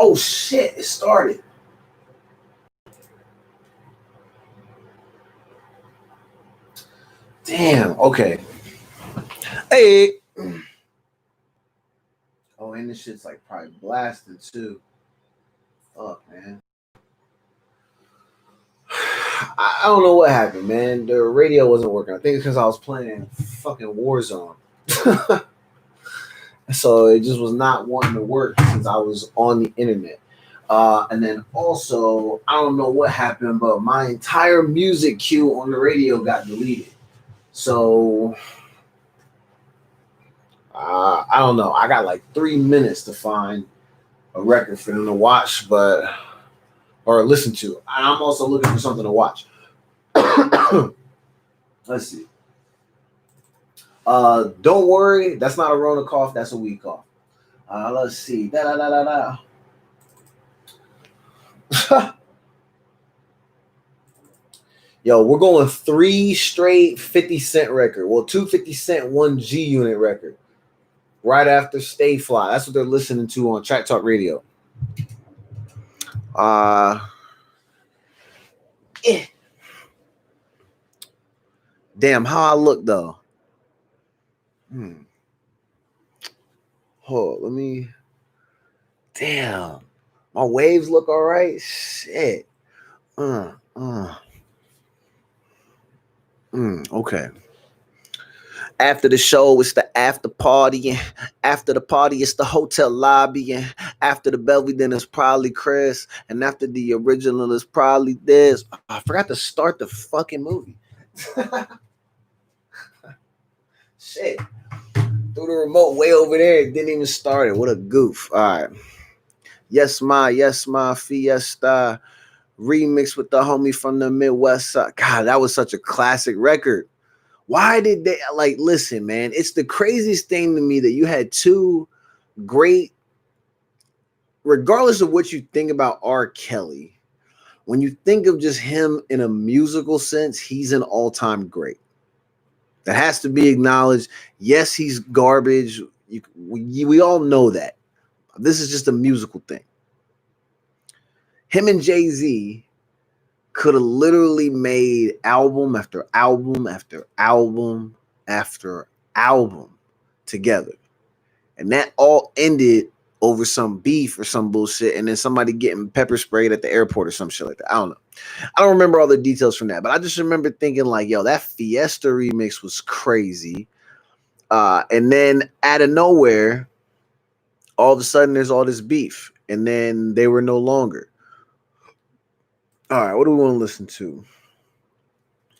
Oh shit, it started. Damn, okay. Hey. Oh, and this shit's like probably blasted too. Fuck, man. I don't know what happened, man. The radio wasn't working. I think it's because I was playing fucking Warzone. So it just was not wanting to work since I was on the internet. And then also, I don't know what happened, but my entire music queue on the radio got deleted. So I don't know. I got like 3 minutes to find a record for them to watch, or listen to. And I'm also looking for something to watch. Let's see. Don't worry, that's not a Rona cough, that's a weed cough. Let's see. Da da da da da. Yo, we're going 3 straight 50 Cent record. Well, 2 50 Cent, 1 G Unit record. Right after Stay Fly. That's what they're listening to on Track Talk Radio. Damn, how I look though. Hold, let me. Damn, my waves look all right. Shit. Okay. After the show, it's the after party. After the party, it's the hotel lobby. And after the Belvy, then it's probably Chris. And after the original, it's probably this. I forgot to start the fucking movie. Shit. Threw the remote way over there. It didn't even start it. What a goof. All right. Yes, my Fiesta. Remix with the homie from the Midwest side. God, that was such a classic record. Why did they, like, listen, man, it's the craziest thing to me that you had 2 great, regardless of what you think about R. Kelly, when you think of just him in a musical sense, he's an all-time great. That has to be acknowledged. Yes, he's garbage. We all know that. This is just a musical thing. Him and Jay-Z could have literally made album after album after album after album together. And that all ended over some beef or some bullshit, and then somebody getting pepper sprayed at the airport or some shit like that. I don't know. I don't remember all the details from that, but I just remember thinking like, yo, that Fiesta remix was crazy. And then out of nowhere, all of a sudden there's all this beef, and then they were no longer. All right, what do we want to listen to?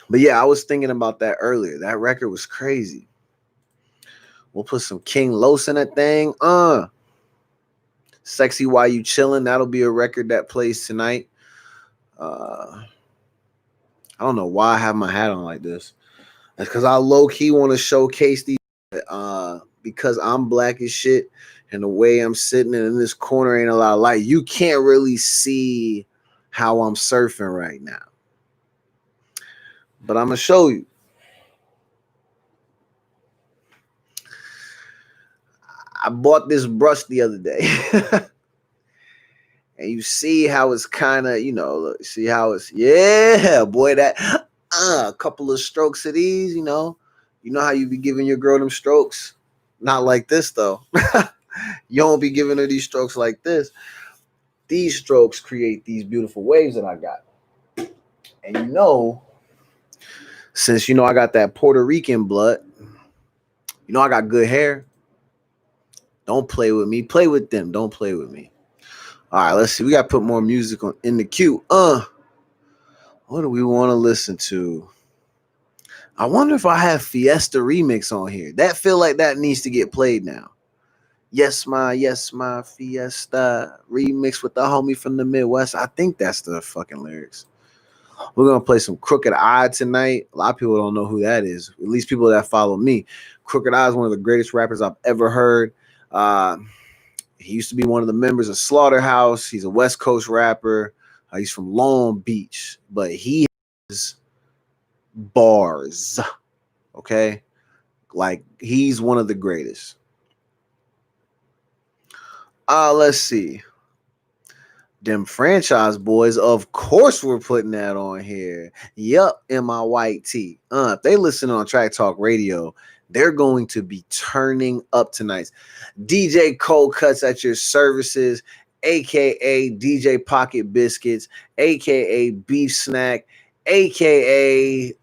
But yeah, I was thinking about that earlier. That record was crazy. We'll put some King Los in that thing. Sexy While You Chillin'. That'll be a record that plays tonight. I don't know why I have my hat on like this. That's because I low-key want to showcase these because I'm black as shit, and the way I'm sitting in this corner ain't a lot of light. You can't really see how I'm surfing right now. But I'm going to show you. I bought this brush the other day. And you see how it's kind of, look, see how it's, yeah, boy, that, a couple of strokes of these, you know how you be giving your girl them strokes? Not like this, though. You don't be giving her these strokes like this. These strokes create these beautiful waves that I got. And since I got that Puerto Rican blood, I got good hair. Don't play with me. Play with them. Don't play with me. All right, let's see. We got to put more music in the queue. What do we want to listen to? I wonder if I have Fiesta remix on here. That feel like that needs to get played now. Yes, my Fiesta remix with the homie from the Midwest. I think that's the fucking lyrics. We're going to play some Crooked Eye tonight. A lot of people don't know who that is. At least people that follow me. Crooked Eye is one of the greatest rappers I've ever heard. He used to be one of the members of Slaughterhouse. He's a West Coast rapper. He's from Long Beach. But he has bars. Okay? Like, he's one of the greatest. Let's see. Them franchise boys, of course, we're putting that on here. Yup, in my white tee. If they listen on Track Talk Radio, they're going to be turning up tonight. DJ Cold Cuts at your services, aka DJ Pocket Biscuits, aka Beef Snack, aka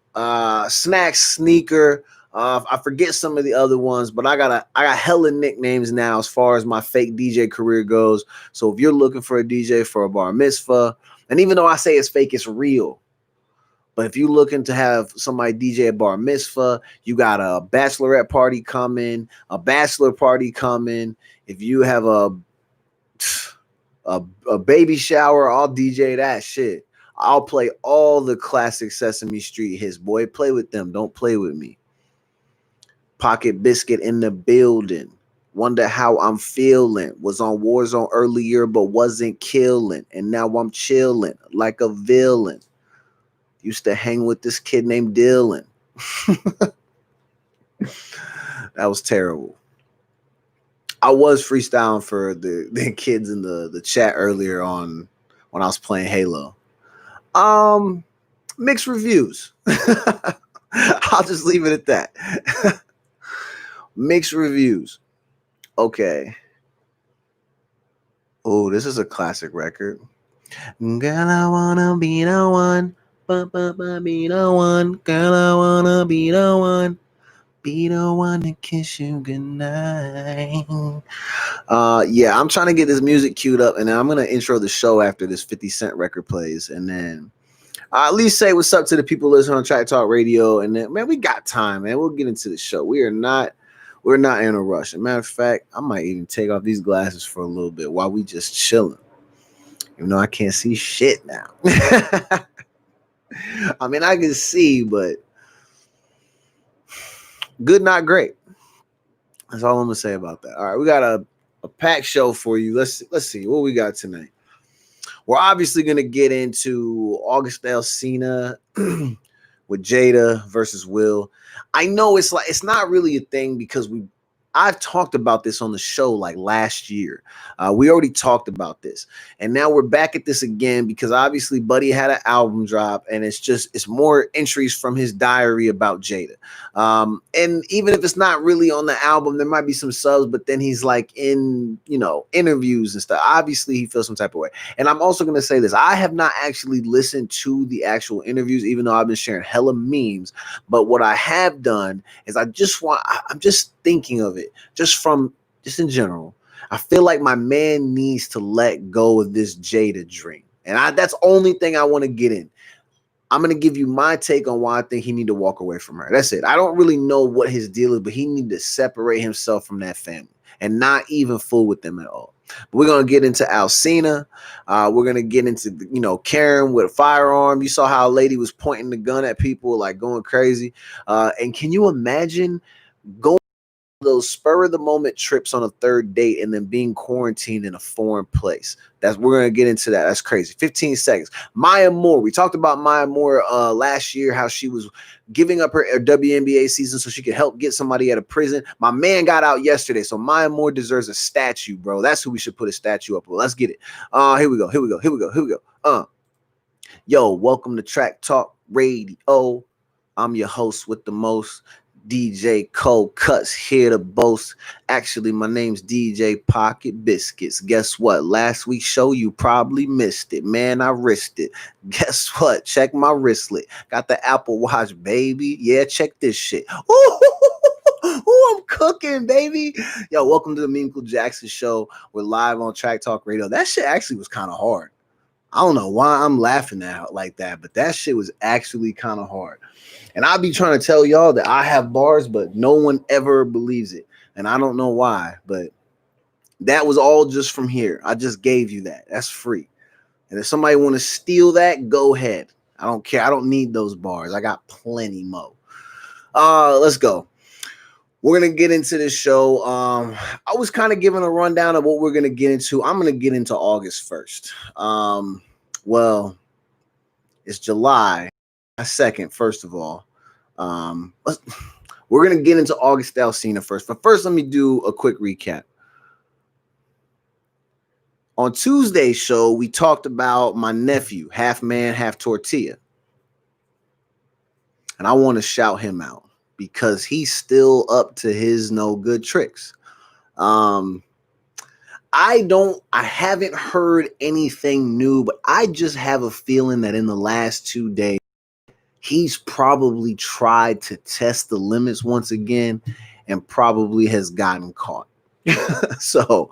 Snack Sneaker. I forget some of the other ones, but I got hella nicknames now as far as my fake DJ career goes. So if you're looking for a DJ for a bar mitzvah, and even though I say it's fake, it's real. But if you're looking to have somebody DJ a bar mitzvah, you got a bachelorette party coming, a bachelor party coming. If you have a baby shower, I'll DJ that shit. I'll play all the classic Sesame Street hits. Boy, play with them. Don't play with me. Pocket Biscuit in the building. Wonder how I'm feeling. Was on Warzone earlier, but wasn't killing. And now I'm chilling like a villain. Used to hang with this kid named Dylan. That was terrible. I was freestyling for the kids in the chat earlier on when I was playing Halo. Mixed reviews. I'll just leave it at that. Mixed reviews. Okay. Oh, this is a classic record. Girl, I wanna be the one. Be the one. Girl, I wanna be the one. Be the one to kiss you goodnight. Yeah, I'm trying to get this music queued up, and then I'm gonna intro the show after this 50 Cent record plays, and then at least say what's up to the people listening on Track Talk Radio. And then, man, we got time, man. We'll get into the show. We're not in a rush. As a matter of fact, I might even take off these glasses for a little bit while we just chilling. Even though I can't see shit now. I mean, I can see, but good, not great. That's all I'm gonna say about that. All right, we got a packed show for you. Let's see what we got tonight. We're obviously gonna get into August Alsina with Jada versus Will. I know it's not really a thing because I've talked about this on the show like last year. We already talked about this, and now we're back at this again because obviously Buddy had an album drop, and it's more entries from his diary about Jada. And even if it's not really on the album, there might be some subs, but then he's like in interviews and stuff. Obviously, he feels some type of way. And I'm also gonna say this: I have not actually listened to the actual interviews, even though I've been sharing hella memes. But what I have done is I'm just thinking of it just in general. I feel like my man needs to let go of this Jada dream. And that's the only thing I want to get in. I'm going to give you my take on why I think he need to walk away from her. That's it. I don't really know what his deal is, but he need to separate himself from that family and not even fool with them at all. But we're going to get into Alsina. We're going to get into, Karen with a firearm. You saw how a lady was pointing the gun at people, like going crazy. And can you imagine going those spur of the moment trips on a third date and then being quarantined in a foreign place? We're gonna get into that. That's crazy. 15 seconds. Maya Moore. We talked about Maya Moore last year, how she was giving up her WNBA season so she could help get somebody out of prison. My man got out yesterday, so Maya Moore deserves a statue, bro. That's who we should put a statue up with. Let's get it. Here we go. Yo, welcome to Track Talk Radio. I'm your host with the most, DJ Cold Cuts, here to boast. Actually, my name's DJ Pocket Biscuits. Guess what? Last week's show, you probably missed it. Man, I risked it. Guess what? Check my wristlet. Got the Apple Watch, baby. Yeah, check this shit. Ooh, I'm cooking, baby. Yo, welcome to the Memecool Jackson Show. We're live on Track Talk Radio. That shit actually was kind of hard. I don't know why I'm laughing at like that, but that shit was actually kind of hard. And I'll be trying to tell y'all that I have bars, but no one ever believes it. And I don't know why, but that was all just from here. I just gave you that. That's free. And if somebody want to steal that, go ahead. I don't care. I don't need those bars. I got plenty more. Let's go. We're going to get into this show. I was kind of giving a rundown of what we're going to get into. I'm going to get into August 1st. Well, it's July 2nd, first of all. We're going to get into August Alsina first. But first, let me do a quick recap. On Tuesday's show, we talked about my nephew, half man, half tortilla. And I want to shout him out because he's still up to his no good tricks. I haven't heard anything new, but I just have a feeling that in the last 2 days, he's probably tried to test the limits once again and probably has gotten caught. So,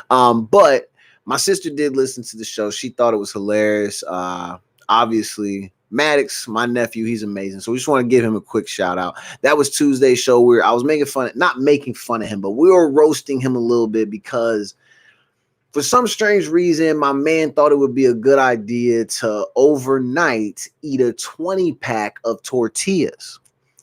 but my sister did listen to the show. She thought it was hilarious. Obviously, Maddox, my nephew, he's amazing. So we just want to give him a quick shout out. That was Tuesday's show where I was not making fun of him, but we were roasting him a little bit because for some strange reason, my man thought it would be a good idea to overnight eat a 20-pack of tortillas.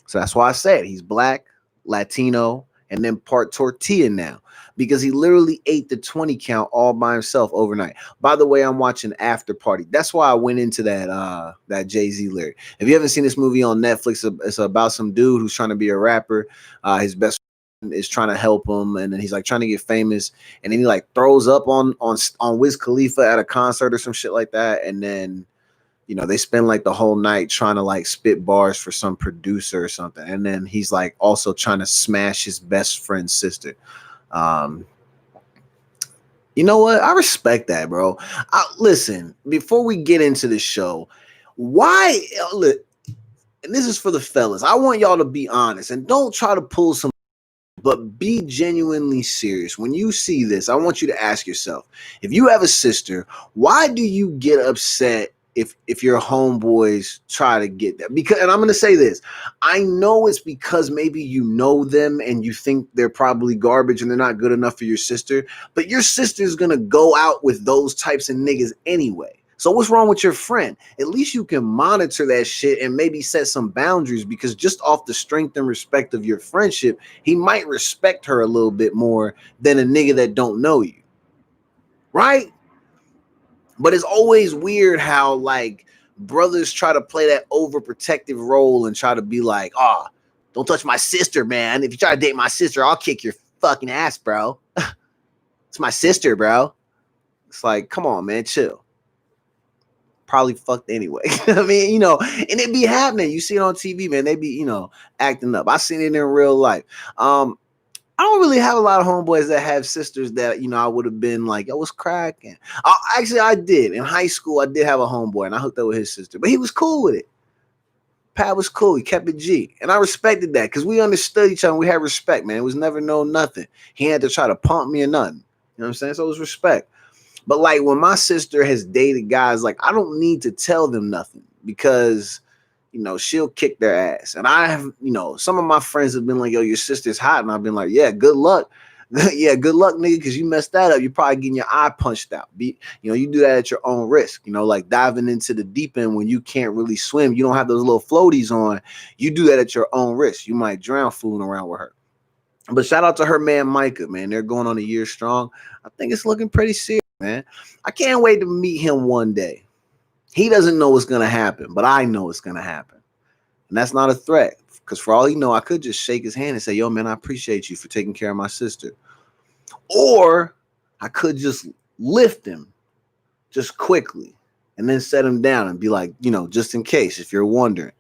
So that's why I said he's black, Latino, and then part tortilla now, because he literally ate the 20 count all by himself overnight. By the way, I'm watching After Party. That's why I went into that Jay-Z lyric. If you haven't seen this movie on Netflix, it's about some dude who's trying to be a rapper. His best friend is trying to help him, and then he's like trying to get famous, and then he like throws up on Wiz Khalifa at a concert or some shit like that, and then they spend like the whole night trying to like spit bars for some producer or something. And then he's like also trying to smash his best friend's sister. You know what? I respect that, bro. Listen, before we get into the show, why, and this is for the fellas, I want y'all to be honest and don't try to pull some, but be genuinely serious. When you see this, I want you to ask yourself, if you have a sister, why do you get upset if your homeboys try to get that? Because, and I'm going to say this, I know it's because maybe you know them and you think they're probably garbage and they're not good enough for your sister, but your sister's going to go out with those types of niggas anyway. So what's wrong with your friend? At least you can monitor that shit and maybe set some boundaries, because just off the strength and respect of your friendship, he might respect her a little bit more than a nigga that don't know you. Right? But it's always weird how like brothers try to play that overprotective role and try to be like, don't touch my sister, man. If you try to date my sister, I'll kick your fucking ass, bro. It's my sister, bro. It's like, come on, man, chill. Probably fucked anyway. I mean, and it be happening. You see it on TV, man. They be, acting up. I seen it in real life. I don't really have a lot of homeboys that have sisters that, I would have been like, yo, what's cracking? Actually, I did. In high school, I did have a homeboy, and I hooked up with his sister. But he was cool with it. Pat was cool. He kept it G. And I respected that because we understood each other. And we had respect, man. It was never no nothing. He had to try to pump me or nothing. You know what I'm saying? So it was respect. But, like, when my sister has dated guys, like, I don't need to tell them nothing because – she'll kick their ass. And I have, some of my friends have been like, yo, your sister's hot. And I've been like, yeah, good luck. Yeah, good luck, nigga, because you messed that up. You're probably getting your eye punched out. You do that at your own risk. Like diving into the deep end when you can't really swim. You don't have those little floaties on. You do that at your own risk. You might drown fooling around with her. But shout out to her man, Micah, man. They're going on a year strong. I think it's looking pretty serious, man. I can't wait to meet him one day. He doesn't know what's going to happen, but I know it's going to happen. And that's not a threat, because for all he know, I could just shake his hand and say, yo, man, I appreciate you for taking care of my sister. Or I could just lift him just quickly and then set him down and be like, just in case, if you're wondering.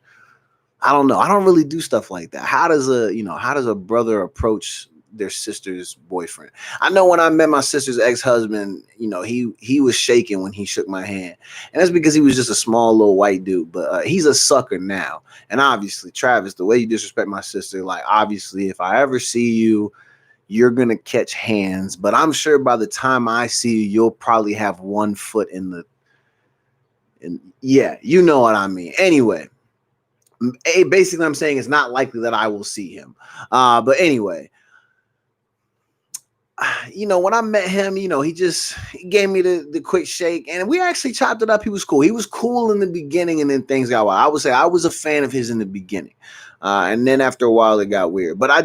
I don't know. I don't really do stuff like that. How does a brother approach their sister's boyfriend? I know when I met my sister's ex-husband, he was shaking when he shook my hand, and that's because he was just a small little white dude, but he's a sucker now. And obviously, Travis, the way you disrespect my sister, like, obviously if I ever see you, you're gonna catch hands, but I'm sure by the time I see you, you'll probably have one foot in yeah, you know what I mean. Anyway, basically I'm saying it's not likely that I will see him, but anyway, when I met him, he gave me the quick shake, and we actually chopped it up. He was cool. He was cool in the beginning, and then things got wild. I would say I was a fan of his in the beginning, and then after a while it got weird. But I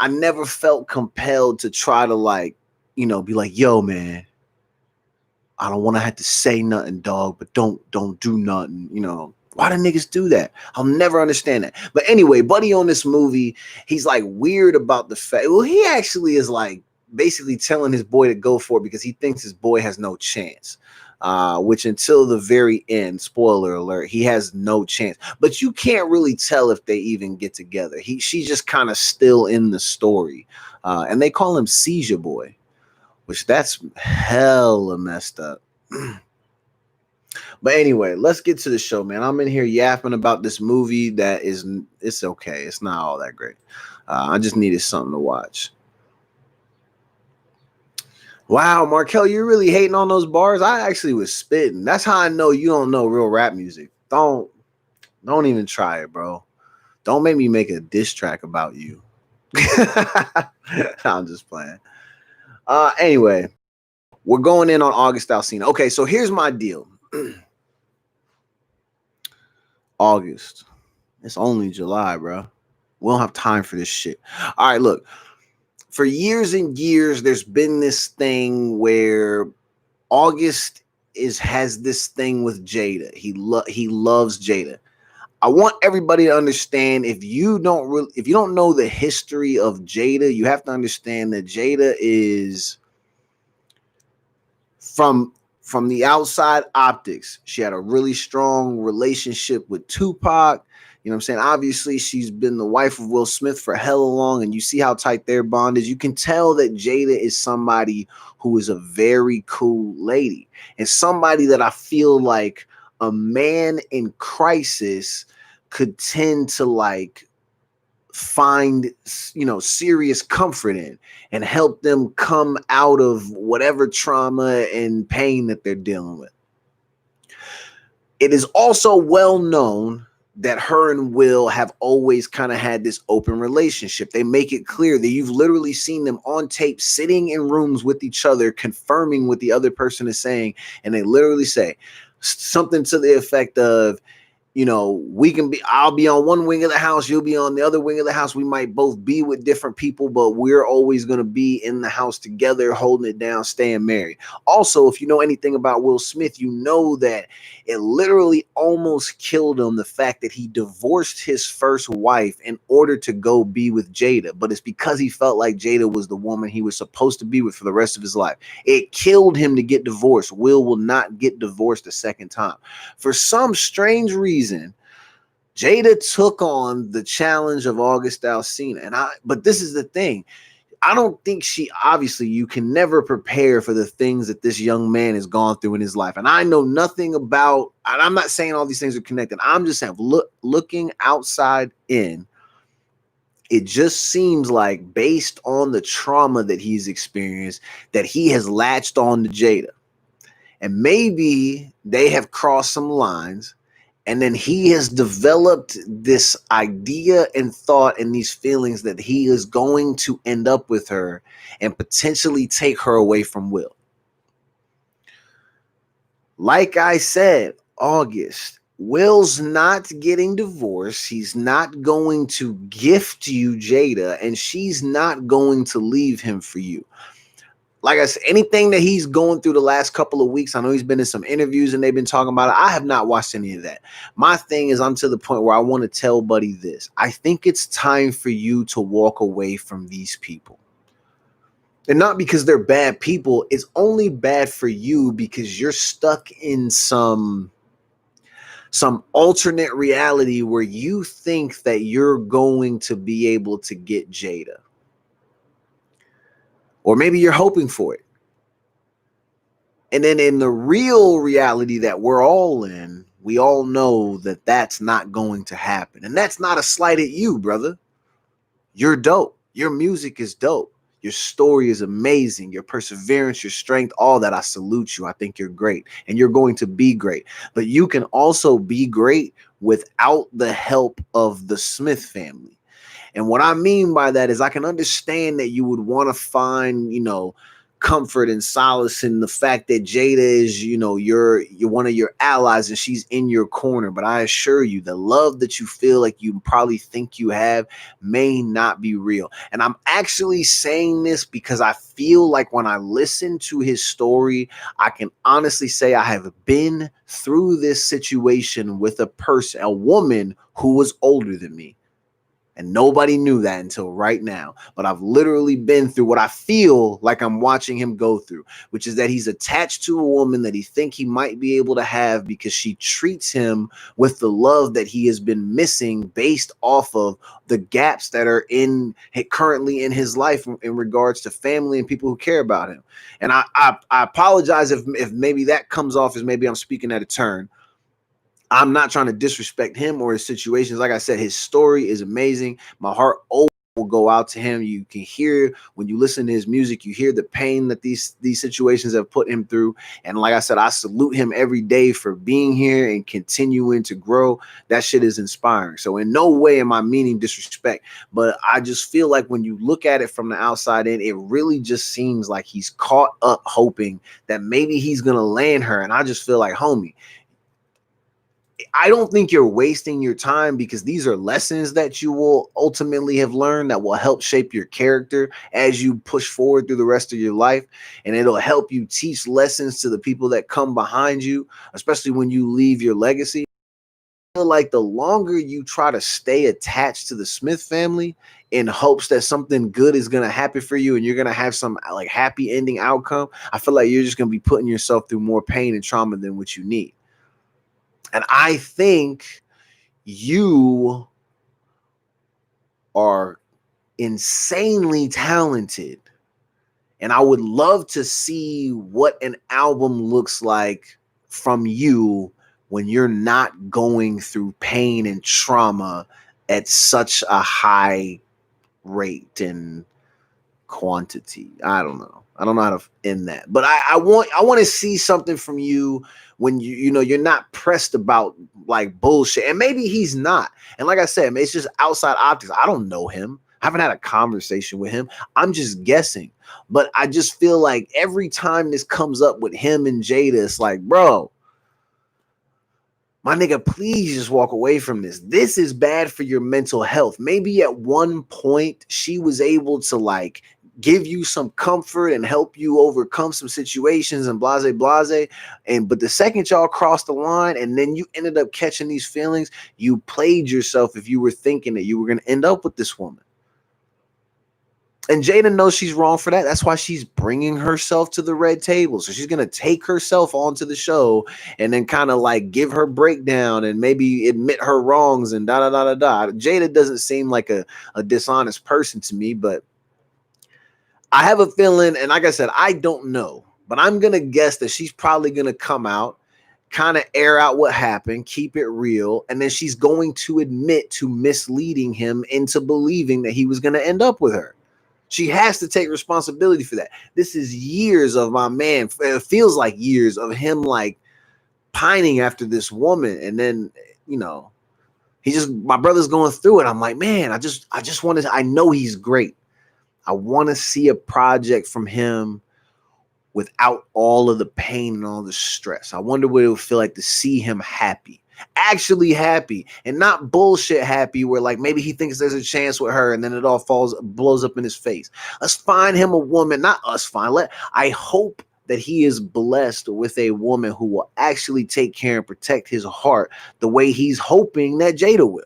never felt compelled to try to be like, yo, man, I don't want to have to say nothing, dog, but don't do nothing, Why do niggas do that? I'll never understand that. But anyway, buddy on this movie, he's like weird about the fact. Well, he actually is like basically telling his boy to go for it because he thinks his boy has no chance. Which until the very end, spoiler alert, he has no chance. But you can't really tell if they even get together. She's just kind of still in the story, and they call him Seizure Boy, which that's hella messed up. But anyway, let's get to the show, man. I'm in here yapping about this movie that it's okay. It's not all that great. I just needed something to watch. Wow, Markel, you're really hating on those bars. I actually was spitting. That's how I know you don't know real rap music. Don't even try it, bro. Don't make me make a diss track about you. I'm just playing. Anyway, we're going in on August Alsina. Okay, so here's my deal. August. It's only July, bro. We don't have time for this shit. All right, look. For years and years, there's been this thing where August has this thing with Jada. He loves Jada. I want everybody to understand, if you don't know the history of Jada, you have to understand that Jada is from the outside optics. She had a really strong relationship with Tupac. You know what I'm saying? Obviously, she's been the wife of Will Smith for hella long, and you see how tight their bond is. You can tell that Jada is somebody who is a very cool lady, and somebody that I feel like a man in crisis could tend to like find, serious comfort in and help them come out of whatever trauma and pain that they're dealing with. It is also well known that her and Will have always kind of had this open relationship. They make it clear that you've literally seen them on tape sitting in rooms with each other, confirming what the other person is saying. And they literally say something to the effect of, I'll be on one wing of the house, you'll be on the other wing of the house. We might both be with different people, but we're always going to be in the house together, holding it down, staying married. Also, if you know anything about Will Smith, you know that it literally almost killed him, the fact that he divorced his first wife in order to go be with Jada. But it's because he felt like Jada was the woman he was supposed to be with for the rest of his life. It killed him to get divorced. Will not get divorced a second time. For some strange reason, Jada took on the challenge of August Alsina. But this is the thing. I don't think obviously you can never prepare for the things that this young man has gone through in his life. And I know nothing about, and I'm not saying all these things are connected. I'm just saying, looking outside in, it just seems like, based on the trauma that he's experienced, that he has latched on to Jada. And maybe they have crossed some lines. And then he has developed this idea and thought and these feelings that he is going to end up with her and potentially take her away from Will. Like I said, August, Will's not getting divorced. He's not going to gift you Jada, and she's not going to leave him for you. Like I said, anything that he's going through the last couple of weeks, I know he's been in some interviews and they've been talking about it. I have not watched any of that. My thing is, I'm to the point where I want to tell Buddy this. I think it's time for you to walk away from these people. And not because they're bad people. It's only bad for you because you're stuck in some alternate reality where you think that you're going to be able to get Jada. Or maybe you're hoping for it. And then in the real reality that we're all in, we all know that that's not going to happen. And that's not a slight at you, brother. You're dope. Your music is dope. Your story is amazing. Your perseverance, your strength, all that. I salute you. I think you're great. And you're going to be great. But you can also be great without the help of the Smith family. And what I mean by that is, I can understand that you would want to find, comfort and solace in the fact that Jada is, you're one of your allies and she's in your corner. But I assure you, the love that you feel like you probably think you have may not be real. And I'm actually saying this because I feel like when I listen to his story, I can honestly say I have been through this situation with a woman who was older than me. And nobody knew that until right now. But I've literally been through what I feel like I'm watching him go through, which is that he's attached to a woman that he think he might be able to have because she treats him with the love that he has been missing based off of the gaps that are currently in his life in regards to family and people who care about him. And I apologize if maybe that comes off as maybe I'm speaking at a turn. I'm not trying to disrespect him or his situations. Like I said, his story is amazing. My heart always will go out to him. You can hear when you listen to his music, you hear the pain that these situations have put him through. And like I said, I salute him every day for being here and continuing to grow. That shit is inspiring. So in no way am I meaning disrespect, but I just feel like when you look at it from the outside in, it really just seems like he's caught up hoping that maybe he's going to land her. And I just feel like, homie, I don't think you're wasting your time, because these are lessons that you will ultimately have learned that will help shape your character as you push forward through the rest of your life. And it'll help you teach lessons to the people that come behind you, especially when you leave your legacy. I feel like the longer you try to stay attached to the Smith family in hopes that something good is going to happen for you and you're going to have some like happy ending outcome, I feel like you're just going to be putting yourself through more pain and trauma than what you need. And I think you are insanely talented. And I would love to see what an album looks like from you when you're not going through pain and trauma at such a high rate and quantity. I don't know. I don't know how to end that. But I want to see something from you when you're not pressed about like bullshit. And maybe he's not. And like I said, it's just outside optics. I don't know him. I haven't had a conversation with him. I'm just guessing. But I just feel like every time this comes up with him and Jada, it's like, bro, my nigga, please just walk away from this. This is bad for your mental health. Maybe at one point she was able to like give you some comfort and help you overcome some situations and blase. But the second y'all crossed the line and then you ended up catching these feelings, you played yourself if you were thinking that you were going to end up with this woman. And Jada knows she's wrong for that. That's why she's bringing herself to the red table. So she's going to take herself onto the show and then kind of like give her breakdown and maybe admit her wrongs and da. Jada doesn't seem like a dishonest person to me, but I have a feeling, and like I said, I don't know, but I'm going to guess that she's probably going to come out, kind of air out what happened, keep it real, and then she's going to admit to misleading him into believing that he was going to end up with her. She has to take responsibility for that. This is years of my man. It feels like years of him like pining after this woman. And then, my brother's going through it. I'm like, man, I just want to, I know he's great. I want to see a project from him without all of the pain and all the stress. I wonder what it would feel like to see him happy. Actually happy and not bullshit happy where like maybe he thinks there's a chance with her and then it all blows up in his face. Let's find him a woman, not us find. I hope that he is blessed with a woman who will actually take care and protect his heart the way he's hoping that Jada will.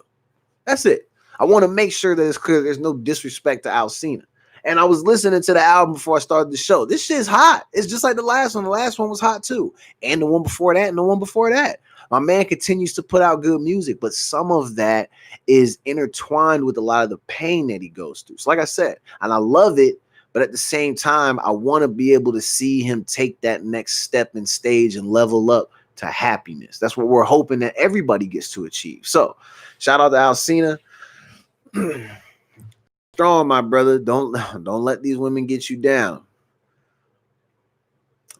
That's it. I want to make sure that it's clear there's no disrespect to Alsina. And I was listening to the album before I started the show. This shit's hot. It's just like the last one. The last one was hot too. And the one before that and the one before that. My man continues to put out good music, but some of that is intertwined with a lot of the pain that he goes through. So like I said, and I love it, but at the same time, I want to be able to see him take that next step and stage and level up to happiness. That's what we're hoping that everybody gets to achieve. So shout out to Alsina. Strong, my brother. Don't let these women get you down.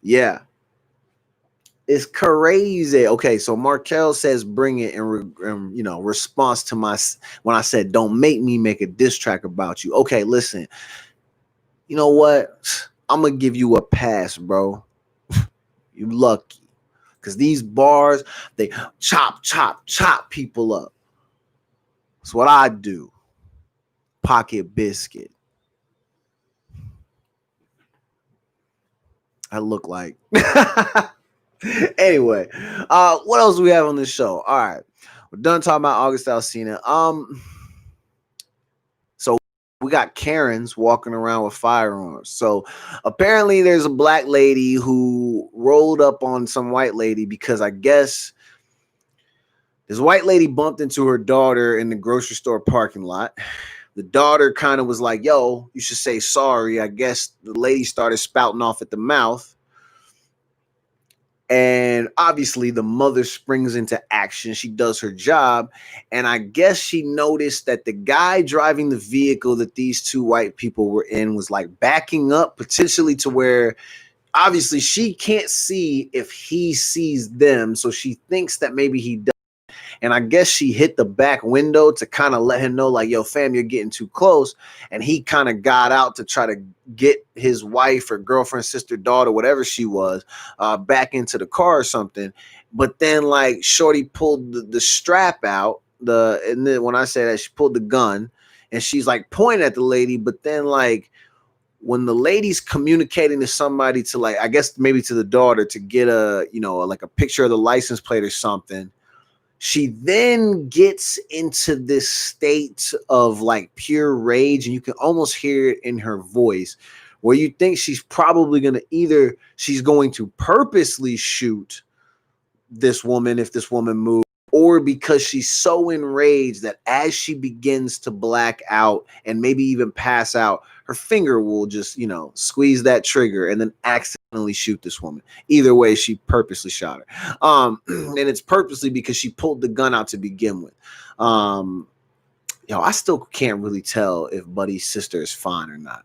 Yeah. It's crazy. Okay, so Markel says bring it in response to my when I said don't make me make a diss track about you. Okay, listen. You know what? I'm gonna give you a pass, bro. You lucky. Because these bars, they chop people up. That's what I do. Pocket biscuit. I look like. Anyway, what else do we have on this show? All right, we're done talking about August Alsina. we got Karens walking around with firearms. So apparently there's a black lady who rolled up on some white lady because I guess this white lady bumped into her daughter in the grocery store parking lot. The daughter kind of was like, yo, you should say sorry. I guess the lady started spouting off at the mouth. And obviously the mother springs into action. She does her job. And I guess she noticed that the guy driving the vehicle that these two white people were in was like backing up potentially to where obviously she can't see if he sees them. So she thinks that maybe he does. And I guess she hit the back window to kind of let him know, like, yo, fam, you're getting too close. And he kind of got out to try to get his wife or girlfriend, sister, daughter, whatever she was, back into the car or something. But then, like, Shorty pulled the strap out. And then when I say that, she pulled the gun and she's like pointing at the lady. But then, like, when the lady's communicating to somebody to, like, I guess maybe to the daughter to get a, like a picture of the license plate or something, she then gets into this state of like pure rage, and you can almost hear it in her voice where you think she's probably going to she's going to purposely shoot this woman if this woman moves, or because she's so enraged that as she begins to black out and maybe even pass out, her finger will just, squeeze that trigger and then accidentally shoot this woman. Either way, she purposely shot her. And it's purposely because she pulled the gun out to begin with. I still can't really tell if Buddy's sister is fine or not.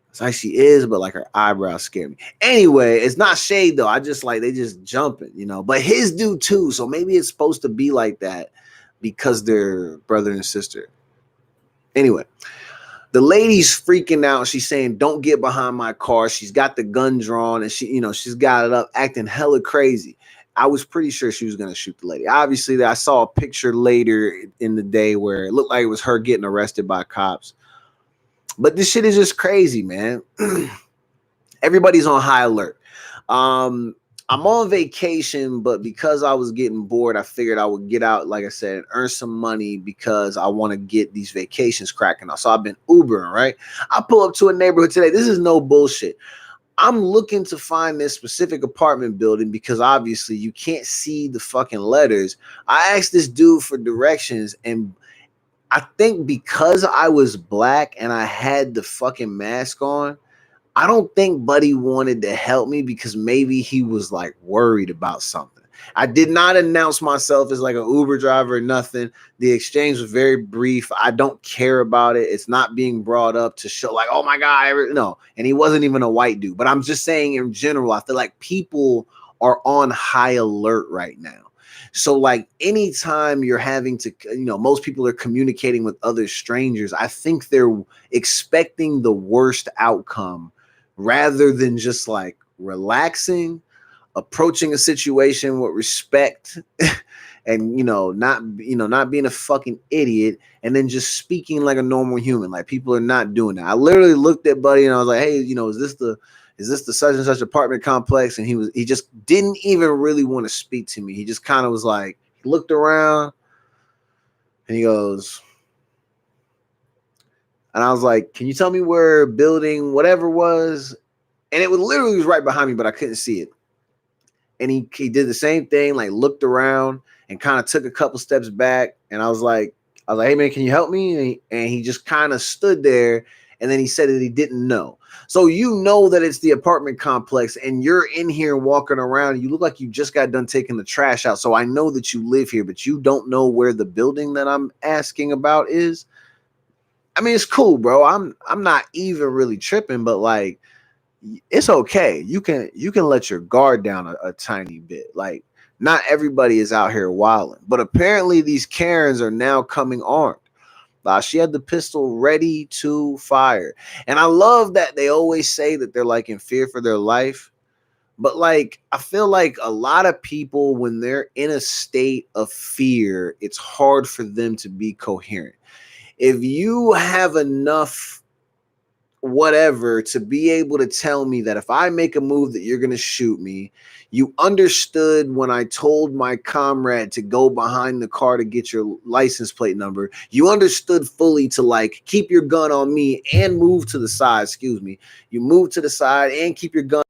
It's like she is, but like her eyebrows scare me. Anyway, it's not shade though. I just like they just jumping, but his do too. So maybe it's supposed to be like that because they're brother and sister. Anyway, the lady's freaking out. She's saying, "Don't get behind my car." She's got the gun drawn and she's got it up, acting hella crazy. I was pretty sure she was gonna shoot the lady. Obviously, I saw a picture later in the day where it looked like it was her getting arrested by cops. But this shit is just crazy, man. Everybody's on high alert. I'm on vacation, but because I was getting bored, I figured I would get out, like I said, and earn some money because I want to get these vacations cracking off. So I've been Ubering, right? I pull up to a neighborhood today. This is no bullshit. I'm looking to find this specific apartment building because obviously you can't see the fucking letters. I asked this dude for directions, and I think because I was black and I had the fucking mask on, I don't think Buddy wanted to help me because maybe he was like worried about something. I did not announce myself as like an Uber driver or nothing. The exchange was very brief. I don't care about it. It's not being brought up to show like, oh my God, no. And he wasn't even a white dude. But I'm just saying in general, I feel like people are on high alert right now. So like anytime you're having to, most people are communicating with other strangers, I think they're expecting the worst outcome rather than just like relaxing, approaching a situation with respect and, not being a fucking idiot and then just speaking like a normal human. Like people are not doing that. I literally looked at Buddy and I was like, hey, is this the such and such apartment complex? And he just didn't even really want to speak to me. He just kind of was like, he looked around and he goes, and I was like, can you tell me where building whatever was? And it was literally right behind me, but I couldn't see it. And he did the same thing, like looked around and kind of took a couple steps back. And I was like, hey man, can you help me? And he just kind of stood there. And then he said that he didn't know. So that it's the apartment complex and you're in here walking around. You look like you just got done taking the trash out. So I know that you live here, but you don't know where the building that I'm asking about is. I mean, it's cool, bro. I'm not even really tripping, but like, it's okay. You can let your guard down a tiny bit. Like, not everybody is out here wilding, but apparently these Karens are now coming armed. She had the pistol ready to fire. And I love that they always say that they're like in fear for their life. But like, I feel like a lot of people, when they're in a state of fear, it's hard for them to be coherent. If you have enough whatever to be able to tell me that if I make a move that you're going to shoot me. You understood when I told my comrade to go behind the car to get your license plate number. You understood fully to like keep your gun on me and move to the side. Excuse me. You move to the side and keep your gun.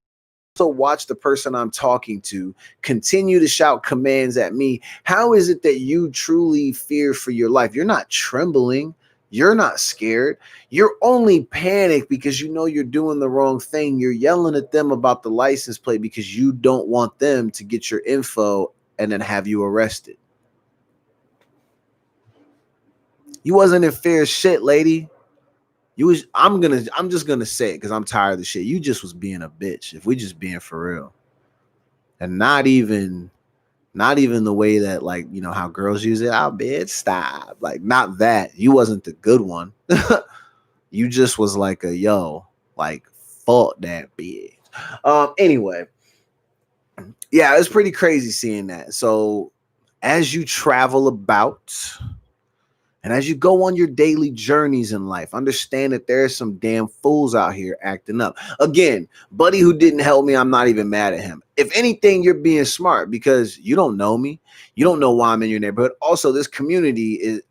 Also watch the person I'm talking to continue to shout commands at me. How is it that you truly fear for your life? You're not trembling. You're not scared. You're only panicked because you know you're doing the wrong thing. You're yelling at them about the license plate because you don't want them to get your info and then have you arrested. You wasn't in fear of shit, lady. I'm just gonna say it because I'm tired of the shit. You just was being a bitch. If we just being for real. And not even the way that, like, you know how girls use it. Oh, bitch, stop. Like, not that. You wasn't the good one. You just was like a yo, like, fuck that bitch. Anyway, yeah, it's pretty crazy seeing that. So as you travel about and as you go on your daily journeys in life, understand that there's some damn fools out here acting up. Again, buddy who didn't help me, I'm not even mad at him. If anything, you're being smart because you don't know me. You don't know why I'm in your neighborhood. Also, this community is,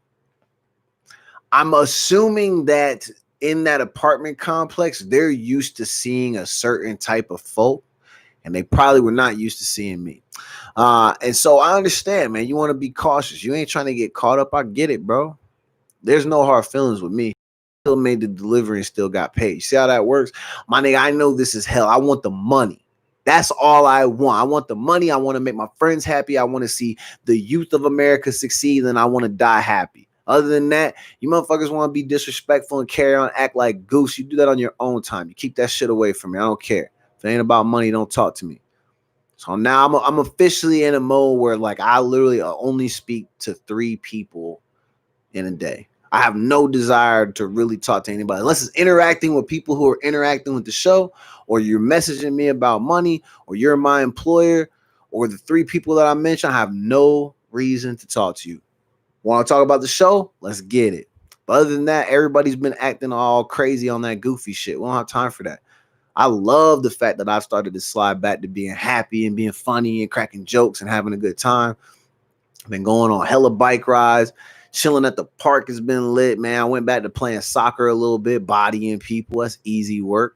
I'm assuming that in that apartment complex, they're used to seeing a certain type of folk, and they probably were not used to seeing me. And so I understand, man. You want to be cautious. You ain't trying to get caught up. I get it, bro. There's no hard feelings with me. Still made the delivery and still got paid. See how that works? My nigga, I know this is hell. I want the money. That's all I want. I want the money. I want to make my friends happy. I want to see the youth of America succeed, and I want to die happy. Other than that, you motherfuckers want to be disrespectful and carry on, act like goose. You do that on your own time. You keep that shit away from me. I don't care. If it ain't about money, don't talk to me. So now I'm officially in a mode where, like, I literally only speak to 3 people in a day. I have no desire to really talk to anybody unless it's interacting with people who are interacting with the show, or you're messaging me about money, or you're my employer, or the 3 people that I mentioned. I have no reason to talk to you. Want to talk about the show? Let's get it. But other than that, everybody's been acting all crazy on that goofy shit. We don't have time for that. I love the fact that I've started to slide back to being happy and being funny and cracking jokes and having a good time. I've been going on hella bike rides. Chilling at the park has been lit, man. I went back to playing soccer a little bit, bodying people. That's easy work.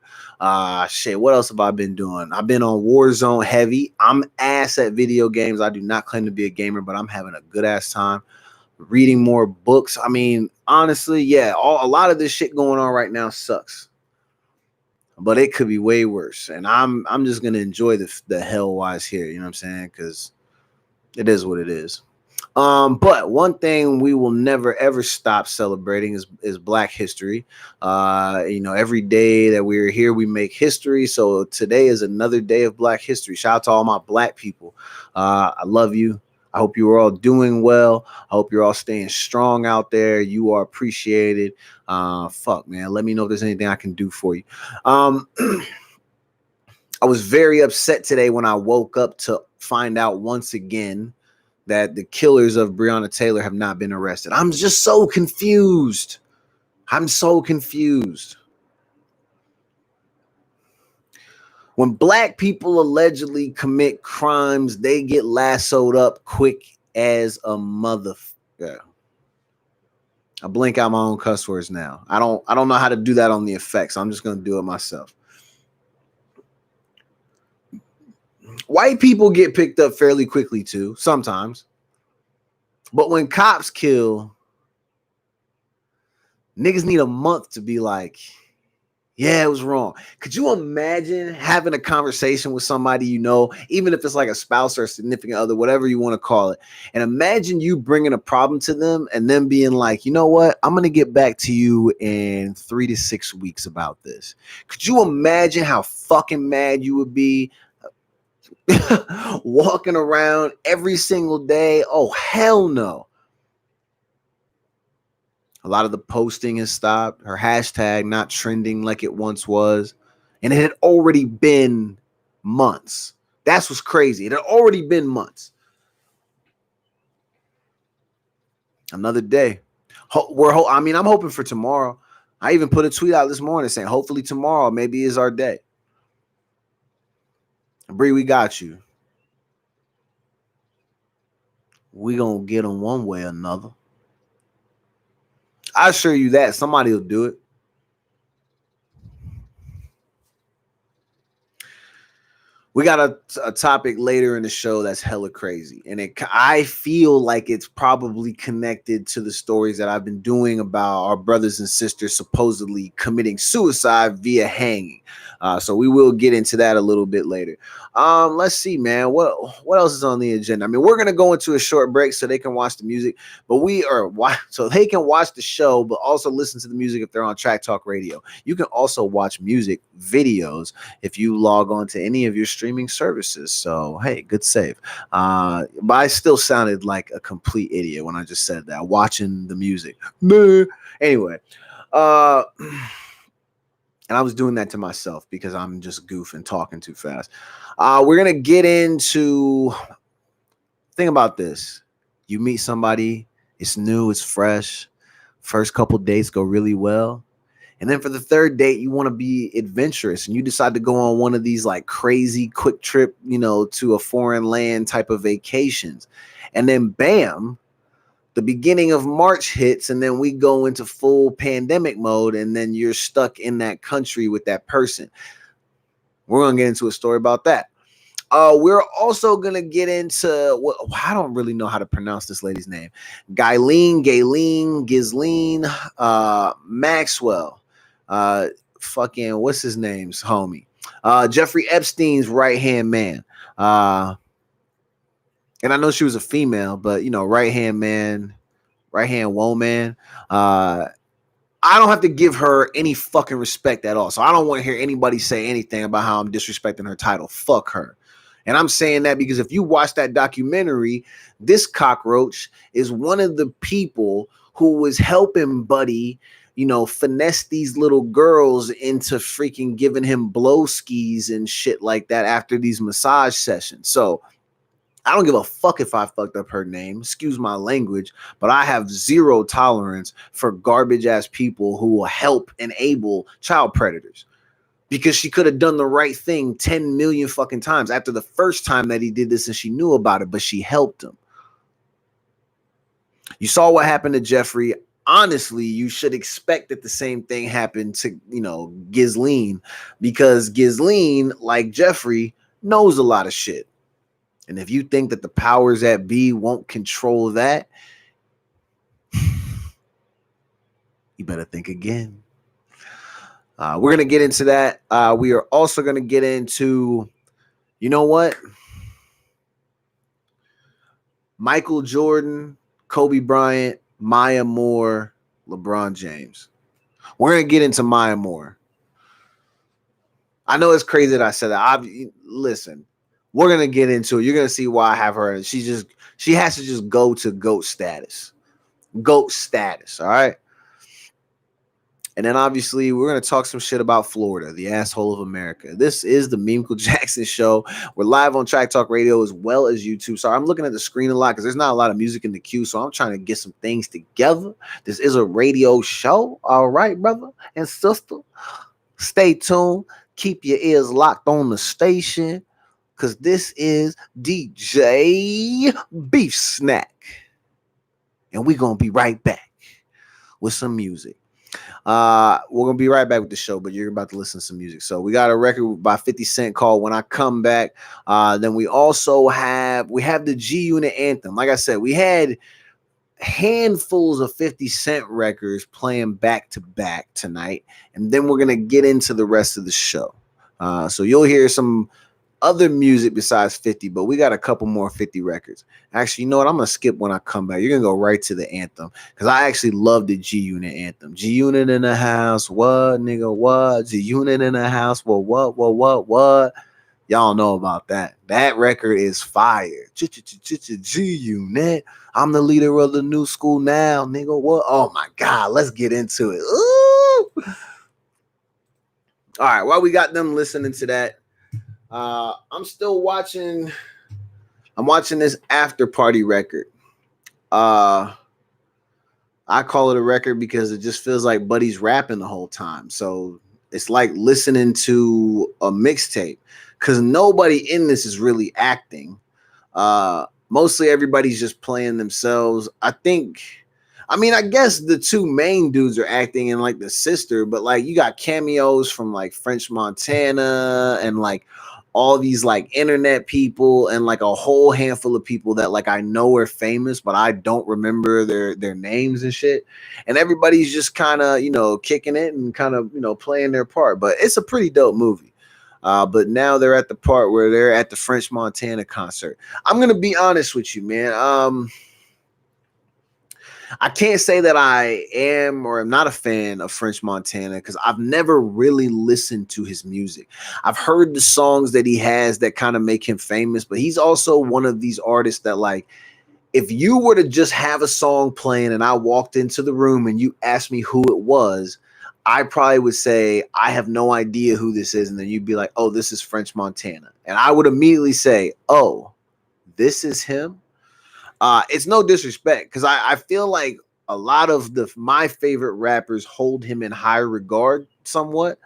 Shit, what else have I been doing? I've been on Warzone heavy. I'm ass at video games. I do not claim to be a gamer, but I'm having a good ass time. Reading more books. I mean, honestly, yeah, a lot of this shit going on right now sucks. But it could be way worse. And I'm just gonna enjoy the hell wise here, you know what I'm saying? Because it is what it is. But one thing we will never ever stop celebrating is Black History. You know, every day that we're here, we make history. So today is another day of Black History. Shout out to all my Black people. I love you. I hope you are all doing well. I hope you're all staying strong out there. You are appreciated. Fuck, man. Let me know if there's anything I can do for you. I was very upset today when I woke up to find out once again that the killers of Breonna Taylor have not been arrested. I'm just so confused. I'm so confused. When Black people allegedly commit crimes, they get lassoed up quick as a motherfucker. I blink out my own cuss words now. I don't know how to do that on the effects. So I'm just gonna do it myself. White people get picked up fairly quickly too, sometimes. But when cops kill, niggas need a month to be like, yeah, it was wrong. Could you imagine having a conversation with somebody you know, even if it's like a spouse or a significant other, whatever you want to call it, and imagine you bringing a problem to them and them being like, you know what, I'm going to get back to you in 3 to 6 weeks about this. Could you imagine how fucking mad you would be walking around every single day? Oh, hell no. A lot of the posting has stopped. Her hashtag not trending like it once was. And it had already been months. That's what's crazy. It had already been months. Another day. I'm hoping for tomorrow. I even put a tweet out this morning saying, hopefully tomorrow maybe is our day. Bree, we got you. We gonna get them one way or another. I assure you that somebody will do it. We got a topic later in the show that's hella crazy, and I feel like it's probably connected to the stories that I've been doing about our brothers and sisters supposedly committing suicide via hanging. So we will get into that a little bit later. Let's see, man. What else is on the agenda? I mean, we're gonna go into a short break so they can watch the music, but so they can watch the show, but also listen to the music if they're on Track Talk Radio. You can also watch music videos if you log on to any of your streaming services. So hey, good save. But I still sounded like a complete idiot when I just said that. Watching the music. Anyway, and I was doing that to myself because I'm just goofing, talking too fast. We're gonna get into. Think about this. You meet somebody, it's new, it's fresh. First couple dates go really well. And then for the third date, you want to be adventurous and you decide to go on one of these like crazy quick trip, to a foreign land type of vacations. And then bam, the beginning of March hits and then we go into full pandemic mode and then you're stuck in that country with that person. We're going to get into a story about that. We're also going to get into I don't really know how to pronounce this lady's name. Ghislaine, Maxwell. Fucking what's his name's homie? Jeffrey Epstein's right-hand man. And I know she was a female, but right-hand man, right-hand woman. I don't have to give her any fucking respect at all. So I don't want to hear anybody say anything about how I'm disrespecting her title. Fuck her. And I'm saying that because if you watch that documentary, this cockroach is one of the people who was helping Buddy, finesse these little girls into freaking giving him blow skis and shit like that after these massage sessions. So I don't give a fuck if I fucked up her name. Excuse my language, but I have zero tolerance for garbage ass people who will help enable child predators. Because she could have done the right thing 10 million fucking times after the first time that he did this and she knew about it, but she helped him. You saw what happened to Jeffrey. Honestly, you should expect that the same thing happened to, Ghislaine, because Ghislaine, like Jeffrey, knows a lot of shit. And if you think that the powers that be won't control that, you better think again. We're going to get into that. We are also going to get into, you know what? Michael Jordan, Kobe Bryant, Maya Moore, LeBron James. We're going to get into Maya Moore. I know it's crazy that I said that. Listen, we're going to get into it. You're going to see why I have her. She has to just go to GOAT status. GOAT status, all right? And then obviously we're going to talk some shit about Florida, the asshole of America. This is the Memeco Jackson Show. We're live on Track Talk Radio as well as YouTube. Sorry, I'm looking at the screen a lot because there's not a lot of music in the queue. So I'm trying to get some things together. This is a radio show. All right, brother and sister. Stay tuned. Keep your ears locked on the station because this is DJ Beef Snack. And we're going to be right back with some music. We're gonna be right back with the show, but you're about to listen to some music. So we got a record by 50 Cent called When I Come Back. Then we also have the G Unit anthem. Like I said, we had handfuls of 50 Cent records playing back to back tonight, and then we're gonna get into the rest of the show. So you'll hear some other music besides 50, but we got a couple more 50 records. Actually, you know what? I'm going to skip When I Come Back. You're going to go right to the anthem because I actually love the G Unit anthem. G Unit in the house. What, nigga? What? G Unit in the house. Well, what? Y'all know about that. That record is fire. G Unit. I'm the leader of the new school now, nigga. What? Oh, my God. Let's get into it. Ooh. All right. While we got them listening to that, I'm still watching. I'm watching this After Party record. I call it a record because it just feels like Buddy's rapping the whole time. So it's like listening to a mixtape because nobody in this is really acting. Mostly everybody's just playing themselves. I mean, I guess the two main dudes are acting and like the sister, but like you got cameos from like French Montana and like all these like internet people and like a whole handful of people that like I know are famous, but I don't remember their names and shit. And everybody's just kind of, you know, kicking it and kind of, you know, playing their part. But it's a pretty dope movie. But now they're at the part where they're at the French Montana concert. I'm gonna be honest with you, man. I can't say that I am or am not a fan of French Montana because I've never really listened to his music. I've heard the songs that he has that kind of make him famous, but he's also one of these artists that, like, if you were to just have a song playing and I walked into the room and you asked me who it was, I probably would say, I have no idea who this is. And then you'd be like, oh, this is French Montana. And I would immediately say, oh, this is him. It's no disrespect because I feel like a lot of my favorite rappers hold him in high regard somewhat.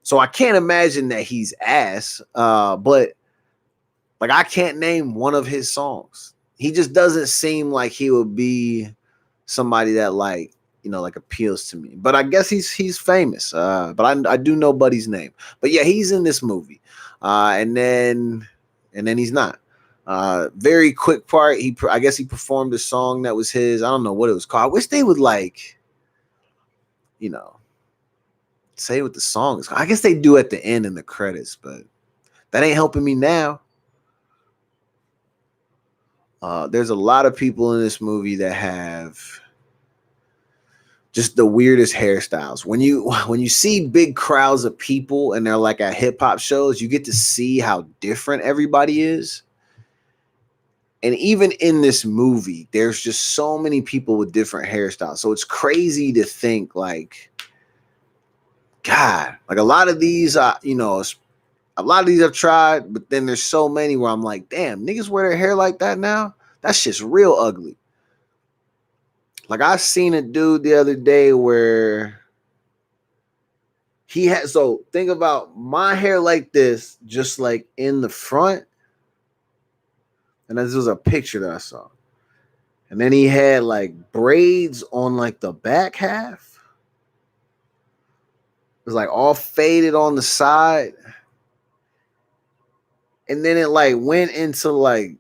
So I can't imagine that he's ass. But like I can't name one of his songs. He just doesn't seem like he would be somebody that like, you know, like appeals to me. But I guess he's famous. But I do know Buddy's name. But yeah, he's in this movie. And then he's not. Very quick part. I guess he performed a song that was his. I don't know what it was called. I wish they would like, you know, say what the song is. I guess they do at the end in the credits, but that ain't helping me now. There's a lot of people in this movie that have just the weirdest hairstyles. When you see big crowds of people and they're like at hip hop shows, you get to see how different everybody is. And even in this movie, there's just so many people with different hairstyles. So it's crazy to think like, God, like a lot of these, you know, a lot of these I've tried, but then there's so many where I'm like, damn, niggas wear their hair like that now? That shit's real ugly. Like I seen a dude the other day where he had, so think about my hair like this, just like in the front. And this was a picture that I saw. And then he had like braids on like the back half. It was like all faded on the side. And then it like went into like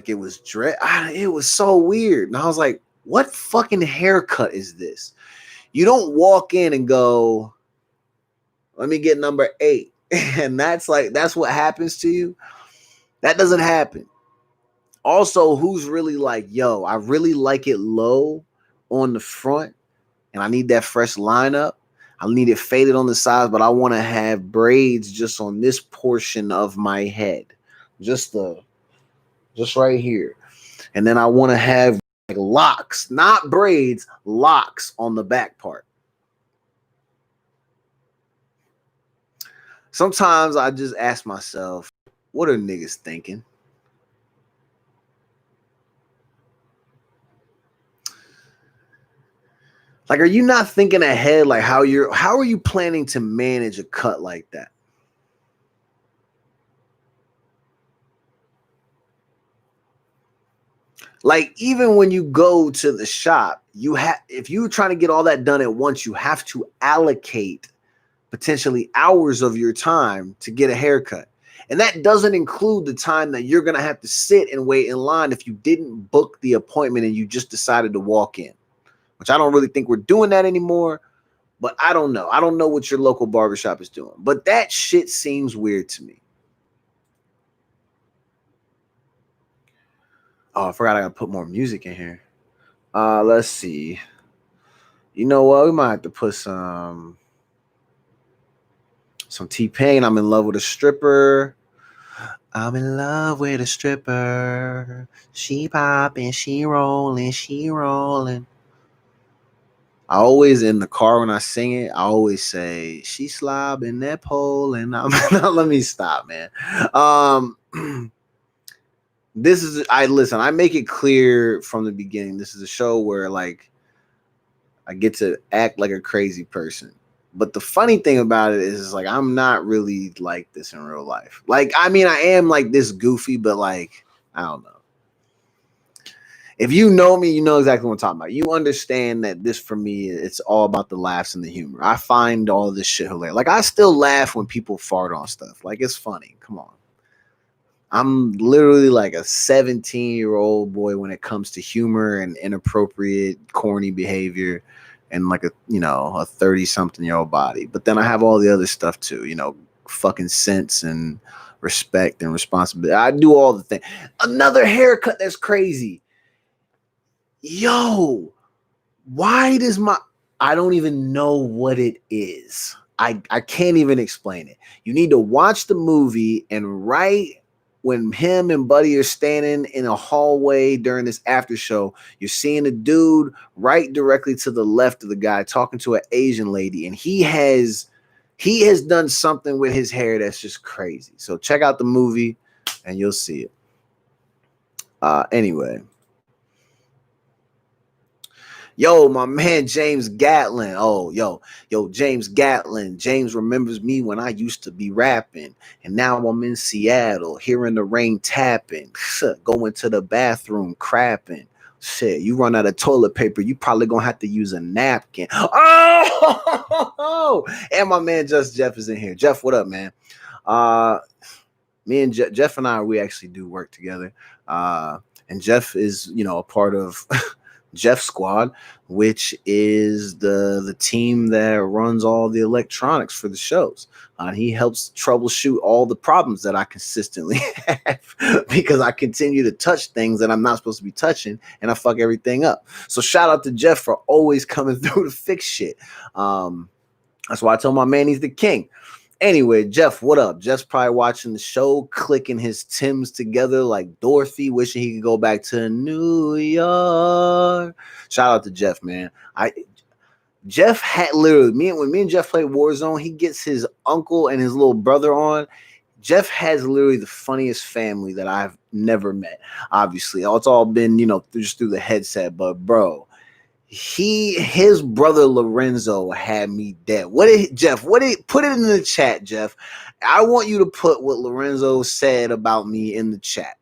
it was dread. It was so weird. And I was like, what fucking haircut is this? You don't walk in and go, let me get number 8. And that's what happens to you. That doesn't happen. Also, who's really like, yo, I really like it low on the front and I need that fresh lineup. I need it faded on the sides, but I want to have braids just on this portion of my head. Just right here. And then I want to have like locks, not braids, locks on the back part. Sometimes I just ask myself, what are niggas thinking? Like, are you not thinking ahead? Like, how are you planning to manage a cut like that? Like, even when you go to the shop, if you're trying to get all that done at once, you have to allocate potentially hours of your time to get a haircut. And that doesn't include the time that you're going to have to sit and wait in line if you didn't book the appointment and you just decided to walk in, which I don't really think we're doing that anymore. But I don't know. I don't know what your local barbershop is doing. But that shit seems weird to me. Oh, I forgot I got to put more music in here. Let's see. You know what? We might have to put some T-Pain. I'm in love with a stripper. I'm in love with a stripper. She popping, she rolling, she rolling. I always in the car when I sing it, I always say she slobbing that pole, and I'm let me stop, man. This is I make it clear from the beginning. This is a show where like I get to act like a crazy person. But the funny thing about it is like I'm not really like this in real life. Like, I mean, I am like this goofy, but like, I don't know. If you know me, you know exactly what I'm talking about. You understand that this for me, it's all about the laughs and the humor. I find all this shit hilarious. Like, I still laugh when people fart on stuff. Like, it's funny. Come on. I'm literally like a 17-year-old boy when it comes to humor and inappropriate, corny behavior, and like a 30-something-year-old body. But then I have all the other stuff too, fucking sense and respect and responsibility. I do all the things. Another haircut that's crazy. Yo, why does I don't even know what it is. I can't even explain it. You need to watch the movie, and right when him and Buddy are standing in a hallway during this after show, you're seeing a dude right directly to the left of the guy talking to an Asian lady, and he has done something with his hair that's just crazy. So check out the movie and you'll see it. Anyway. Yo, my man James Gatlin. Oh, yo, James Gatlin. James remembers me when I used to be rapping, and now I'm in Seattle, hearing the rain tapping, going to the bathroom, crapping. Shit, you run out of toilet paper, you probably gonna have to use a napkin. Oh, and my man Jeff is in here. Jeff, what up, man? Me and Jeff and I, we actually do work together. And Jeff is, a part of Jeff Squad, which is the team that runs all the electronics for the shows. He helps troubleshoot all the problems that I consistently have because I continue to touch things that I'm not supposed to be touching, and I fuck everything up. So shout out to Jeff for always coming through to fix shit. That's why I told my man he's the king. Anyway, Jeff, what up? Jeff's probably watching the show, clicking his Tims together like Dorothy, wishing he could go back to New York. Shout out to Jeff, man. Jeff had literally, when me and Jeff played Warzone, he gets his uncle and his little brother on. Jeff has literally the funniest family that I've never met. Obviously, it's all been, just through the headset, but bro, his brother Lorenzo had me dead. Put it in the chat, Jeff. I want you to put what Lorenzo said about me in the chat.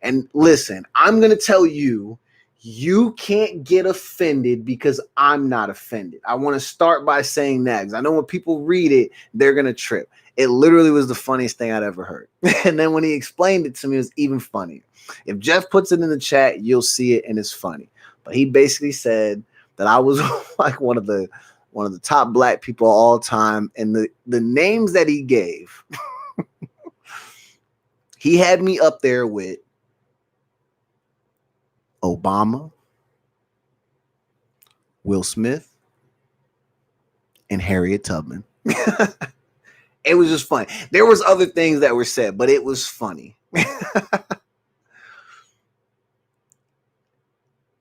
And listen, I'm going to tell you, you can't get offended because I'm not offended. I want to start by saying that because I know when people read it, they're going to trip. It literally was the funniest thing I'd ever heard. And then when he explained it to me, it was even funnier. If Jeff puts it in the chat, you'll see it and it's funny. But he basically said that I was like one of the top black people of all time. And the names that he gave, he had me up there with Obama, Will Smith, and Harriet Tubman. It was just funny. There was other things that were said, but it was funny.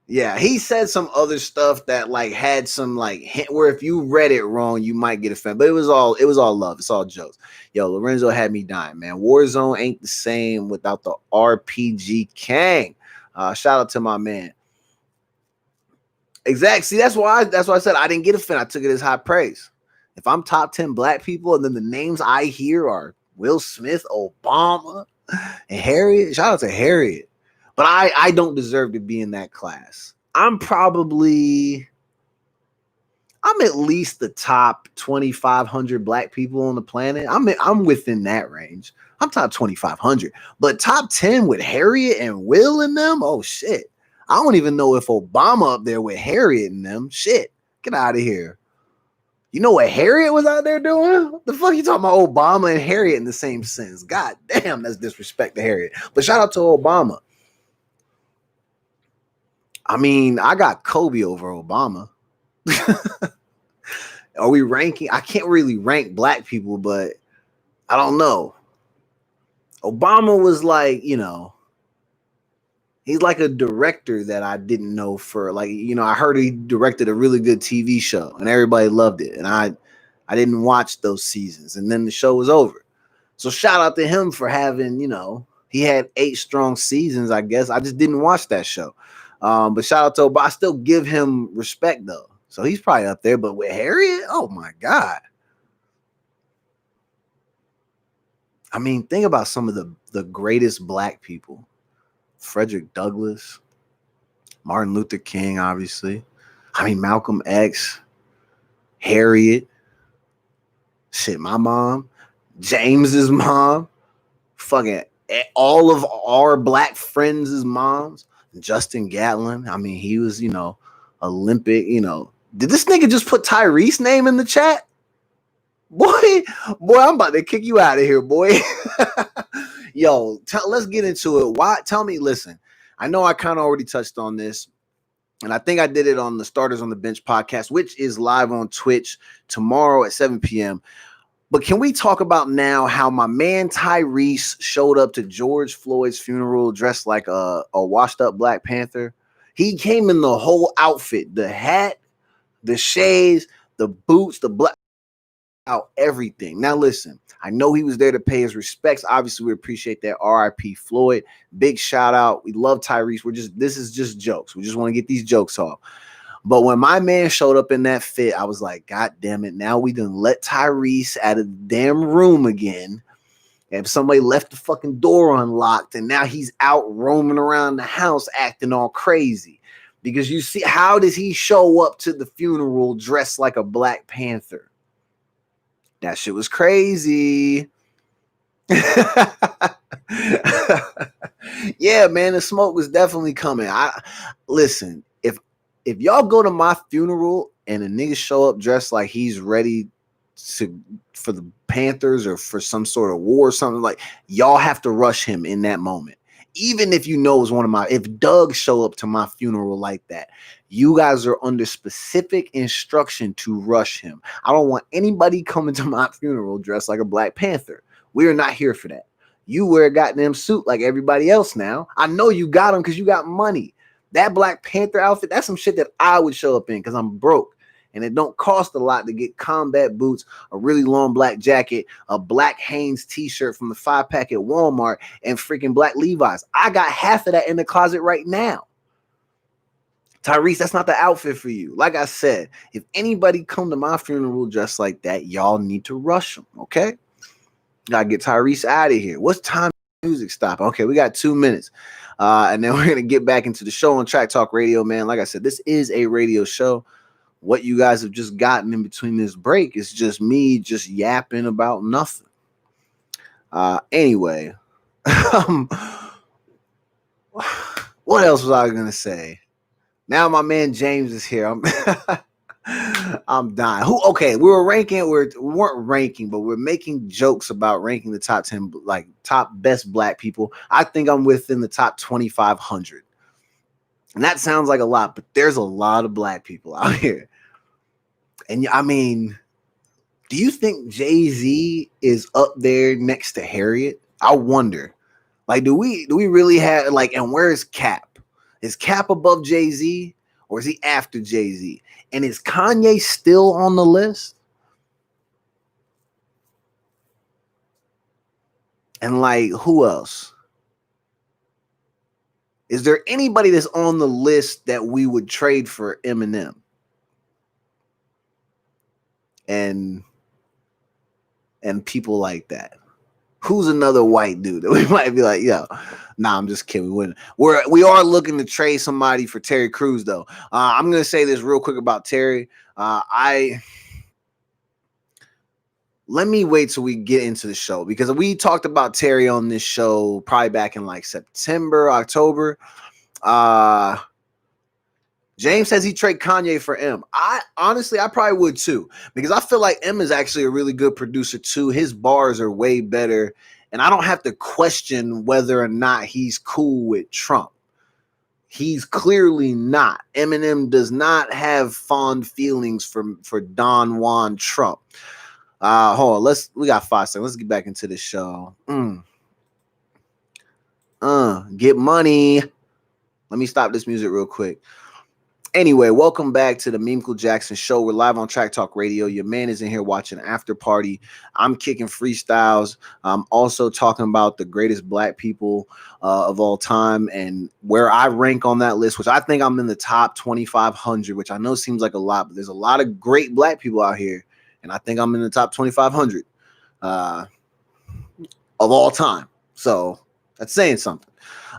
Yeah, he said some other stuff that like had some like hint where if you read it wrong, you might get offended. But it was all love. It's all jokes. Yo, Lorenzo had me dying, man. Warzone ain't the same without the RPG King. Shout out to my man. Exactly. See, that's why I said I didn't get offended. I took it as high praise. If I'm top 10 black people and then the names I hear are Will Smith, Obama, and Harriet, shout out to Harriet. But I don't deserve to be in that class. I'm at least the top 2,500 black people on the planet. I'm within that range. I'm top 2,500. But top 10 with Harriet and Will in them? Oh, shit. I don't even know if Obama up there with Harriet and them. Shit. Get out of here. You know what Harriet was out there doing? What the fuck you talking about Obama and Harriet in the same sentence? God damn, that's disrespect to Harriet. But shout out to Obama. I mean, I got Kobe over Obama. Are we ranking? I can't really rank black people, but I don't know. Obama was like, he's like a director that I didn't know for like, I heard he directed a really good TV show and everybody loved it. And I didn't watch those seasons and then the show was over. So shout out to him for having, he had 8 strong seasons, I guess. I just didn't watch that show. But shout out to Obama. I still give him respect though. So he's probably up there. But with Harriet, oh my God. I mean, think about some of the greatest black people. Frederick Douglass, Martin Luther King, obviously. I mean, Malcolm X, Harriet, shit, my mom, James's mom, fucking all of our black friends' moms. Justin Gatlin. I mean, he was, Olympic, Did this nigga just put Tyrese's name in the chat? Boy, I'm about to kick you out of here, boy. Yo, let's get into it. Why? Tell me, listen, I know I kind of already touched on this, and I think I did it on the Starters on the Bench podcast, which is live on Twitch tomorrow at 7 p.m. But can we talk about now how my man Tyrese showed up to George Floyd's funeral dressed like a washed up Black Panther? He came in the whole outfit, the hat, the shades, the boots, the black out, everything. Now listen, I know he was there to pay his respects. Obviously, we appreciate that. R.I.P. Floyd. Big shout out. We love Tyrese. This is just jokes. We just want to get these jokes off. But when my man showed up in that fit, I was like, God damn it. Now we done let Tyrese out of the damn room again. And somebody left the fucking door unlocked, and now he's out roaming around the house acting all crazy. Because you see, how does he show up to the funeral dressed like a Black Panther? That shit was crazy. Yeah, man, the smoke was definitely coming. Listen, if y'all go to my funeral and a nigga show up dressed like he's ready for the Panthers or for some sort of war or something, like, y'all have to rush him in that moment. Even if you know it's if Doug show up to my funeral like that, you guys are under specific instruction to rush him. I don't want anybody coming to my funeral dressed like a Black Panther. We are not here for that. You wear a goddamn suit like everybody else now. I know you got them because you got money. That Black Panther outfit, that's some shit that I would show up in because I'm broke. And it don't cost a lot to get combat boots, a really long black jacket, a black Hanes t-shirt from the 5-pack at Walmart, and freaking black Levi's. I got half of that in the closet right now. Tyrese, that's not the outfit for you. Like I said, if anybody come to my funeral dressed like that, y'all need to rush them, okay? Gotta get Tyrese out of here. What's time music stopping? Okay, we got 2 minutes. And then we're going to get back into the show on Track Talk Radio, man. Like I said, this is a radio show. What you guys have just gotten in between this break is just me just yapping about nothing. Anyway, what else was I going to say? Now my man James is here. I'm dying. We weren't ranking, but we're making jokes about ranking the top 10, like top best black people. I think I'm within the top 2,500. And that sounds like a lot, but there's a lot of black people out here. And I mean, do you think Jay-Z is up there next to Harriet? I wonder. Like, do we really have, like, and where is Cap? Is Cap above Jay-Z or is he after Jay-Z? And is Kanye still on the list? And like, who else? Is there anybody that's on the list that we would trade for Eminem? And people like that. Who's another white dude that we might be like, yo, nah, I'm just kidding. We are looking to trade somebody for Terry Crews, though. I'm gonna say this real quick about Terry. Let me wait till we get into the show because we talked about Terry on this show probably back in like September, October. James says he trade Kanye for M. I probably would too, because I feel like M is actually a really good producer too. His bars are way better, and I don't have to question whether or not he's cool with Trump. He's clearly not. Eminem does not have fond feelings for Don Juan Trump. Hold on, we got 5 seconds. Let's get back into the show. Get money. Let me stop this music real quick. Anyway, welcome back to the Memecle Jackson Show. We're live on Track Talk Radio. Your man is in here watching After Party. I'm kicking freestyles. I'm also talking about the greatest black people of all time and where I rank on that list, which I think I'm in the top 2,500, which I know seems like a lot, but there's a lot of great black people out here, and I think I'm in the top 2,500 of all time. So that's saying something.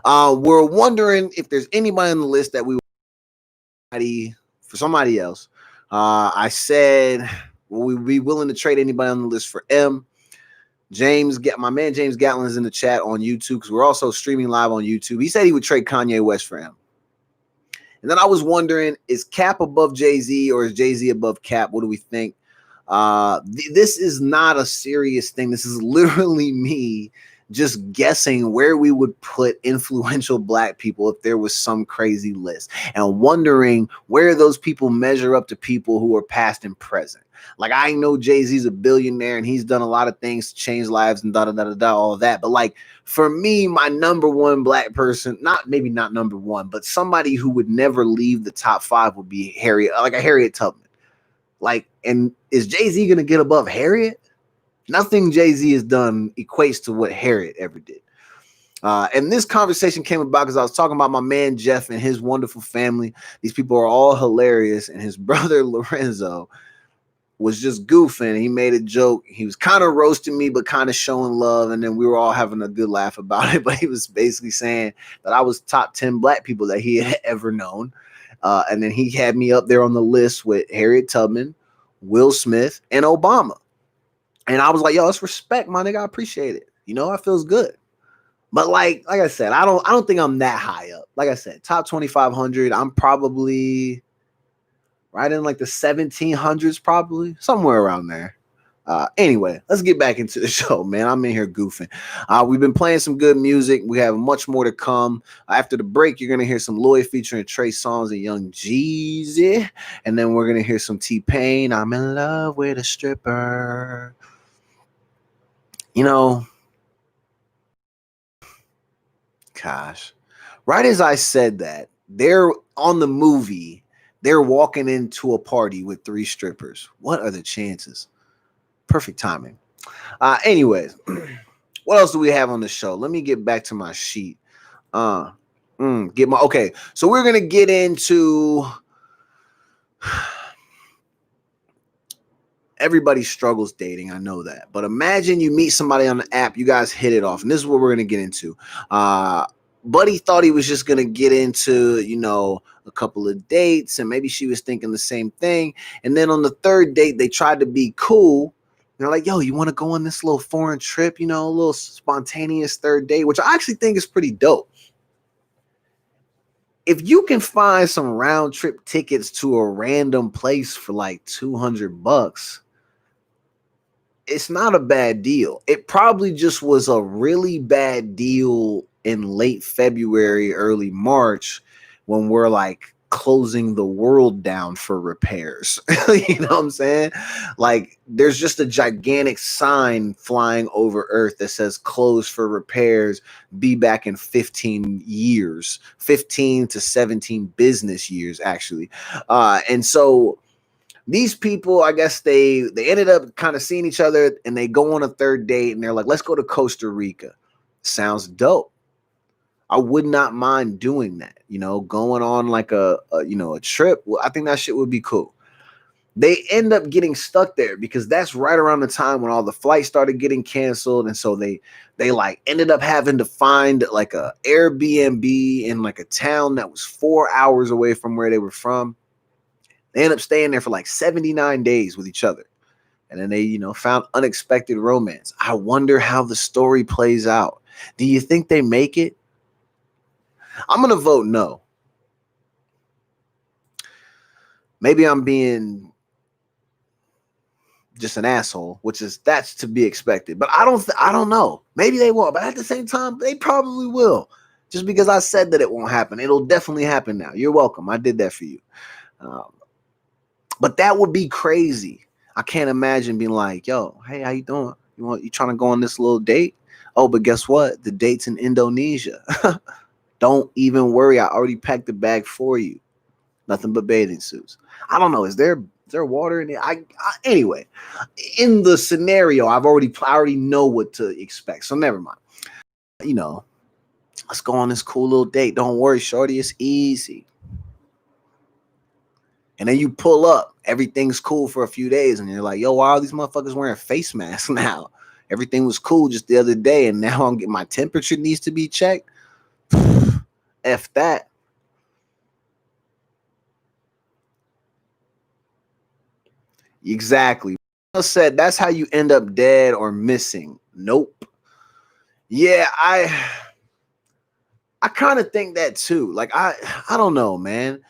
We're wondering if there's anybody on the list that we for somebody else. I said, will we be willing to trade anybody on the list for M? My man James Gatlin is in the chat on YouTube because we're also streaming live on YouTube. He said he would trade Kanye West for M. And then I was wondering, is Cap above Jay-Z or is Jay-Z above Cap? What do we think? This is not a serious thing. This is literally me just guessing where we would put influential black people if there was some crazy list, and wondering where those people measure up to people who are past and present. Like, I know Jay-Z's a billionaire and he's done a lot of things to change lives and all of that. But like, for me, my number one black person, maybe not number one, but somebody who would never leave the top 5 would be Harriet Tubman. Like, and is Jay-Z going to get above Harriet? Nothing Jay-Z has done equates to what Harriet ever did. And this conversation came about because I was talking about my man Jeff and his wonderful family. These people are all hilarious. And his brother Lorenzo was just goofing. He made a joke. He was kind of roasting me, but kind of showing love. And then we were all having a good laugh about it. But he was basically saying that I was top 10 black people that he had ever known. And then he had me up there on the list with Harriet Tubman, Will Smith, and Obama. And I was like, yo, that's respect, my nigga. I appreciate it. You know, it feels good. But like I said, I don't think I'm that high up. Like I said, top 2,500. I'm probably right in like the 1,700s, probably somewhere around there. Anyway, let's get back into the show, man. I'm in here goofing. We've been playing some good music. We have much more to come. After the break, you're going to hear some Lloyd featuring Trey Songz and Young Jeezy. And then we're going to hear some T-Pain. I'm in love with a stripper. You know, gosh, right as I said that, they're on the movie, they're walking into a party with 3 strippers. What are the chances? Perfect timing. Anyways, what else do we have on the show? Let me get back to my sheet. Okay. So we're gonna get into everybody struggles dating. I know that, but imagine you meet somebody on the app, you guys hit it off, and this is what we're gonna get into. Buddy thought he was just gonna get into, a couple of dates, and maybe she was thinking the same thing. And then on the 3rd date, they tried to be cool. They're like, yo, you want to go on this little foreign trip, a little spontaneous 3rd date, which I actually think is pretty dope. If you can find some round trip tickets to a random place for like $200, it's not a bad deal. It probably just was a really bad deal in late February, early March, when we're like closing the world down for repairs. You know what I'm saying? Like, there's just a gigantic sign flying over Earth that says closed for repairs, be back in 15 years, 15 to 17 business years, actually. And so these people, I guess they ended up kind of seeing each other, and they go on a 3rd date, and they're like, let's go to Costa Rica. Sounds dope. I would not mind doing that, going on like a trip. Well, I think that shit would be cool. They end up getting stuck there because that's right around the time when all the flights started getting canceled. And so they like ended up having to find like a Airbnb in like a town that was 4 hours away from where they were from. They end up staying there for like 79 days with each other. And then they, found unexpected romance. I wonder how the story plays out. Do you think they make it? I'm going to vote no. Maybe I'm being just an asshole, that's to be expected. But I don't know. Maybe they won't. But at the same time, they probably will. Just because I said that it won't happen. It'll definitely happen now. You're welcome. I did that for you. But that would be crazy. I can't imagine being like, yo, hey, how you doing? You trying to go on this little date? Oh, but guess what? The date's in Indonesia. Don't even worry. I already packed the bag for you. Nothing but bathing suits. I don't know. Is there water in it? Anyway, in the scenario, I already know what to expect. So never mind. You know, let's go on this cool little date. Don't worry, shorty, it's easy. And then you pull up, everything's cool for a few days, and you're like, yo, why are these motherfuckers wearing face masks now? Everything was cool just the other day, and now I'm getting my temperature needs to be checked. F that. Exactly. I said that's how you end up dead or missing. Nope. Yeah, I kind of think that too. Like I don't know, man.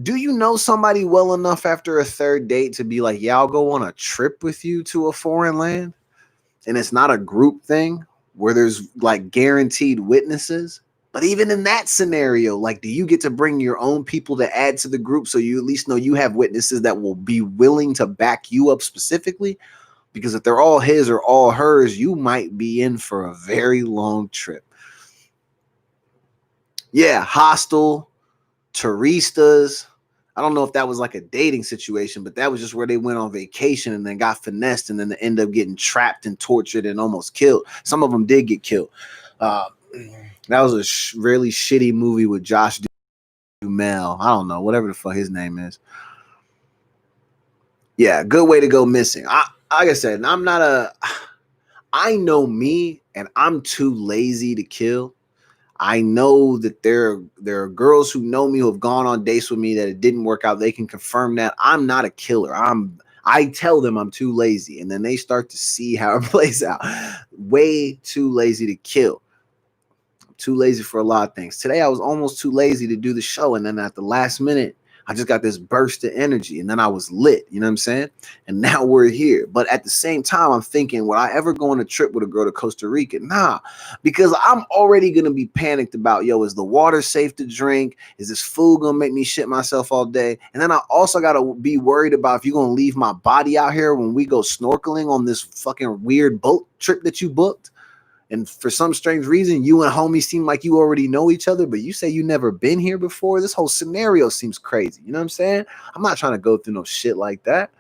Do you know somebody well enough after a third date to be like, yeah, I'll go on a trip with you to a foreign land? And it's not a group thing where there's like guaranteed witnesses. But even in that scenario, like, do you get to bring your own people to add to the group so you at least know you have witnesses that will be willing to back you up specifically? Because if they're all his or all hers, you might be in for a very long trip. Yeah, hostel, touristas. I don't know if that was like a dating situation, but that was just where they went on vacation and then got finessed and then they end up getting trapped and tortured and almost killed. Some of them did get killed. That was a really shitty movie with Josh Duhamel. I don't know, whatever the fuck his name is. Yeah, good way to go missing. Like I said, I know me and I'm too lazy to kill. I know that there are girls who know me who have gone on dates with me that it didn't work out. They can confirm that. I'm not a killer. I tell them I'm too lazy, and then they start to see how it plays out. Way too lazy to kill. I'm too lazy for a lot of things. Today I was almost too lazy to do the show, and then at the last minute, I just got this burst of energy, and then I was lit. You know what I'm saying? And now we're here. But at the same time, I'm thinking, would I ever go on a trip with a girl to Costa Rica? Nah, because I'm already going to be panicked about, yo, is the water safe to drink? Is this food going to make me shit myself all day? And then I also got to be worried about if you're going to leave my body out here when we go snorkeling on this fucking weird boat trip that you booked. And for some strange reason, you and homie seem like you already know each other, but you say you never been here before. This whole scenario seems crazy. You know what I'm saying? I'm not trying to go through no shit like that.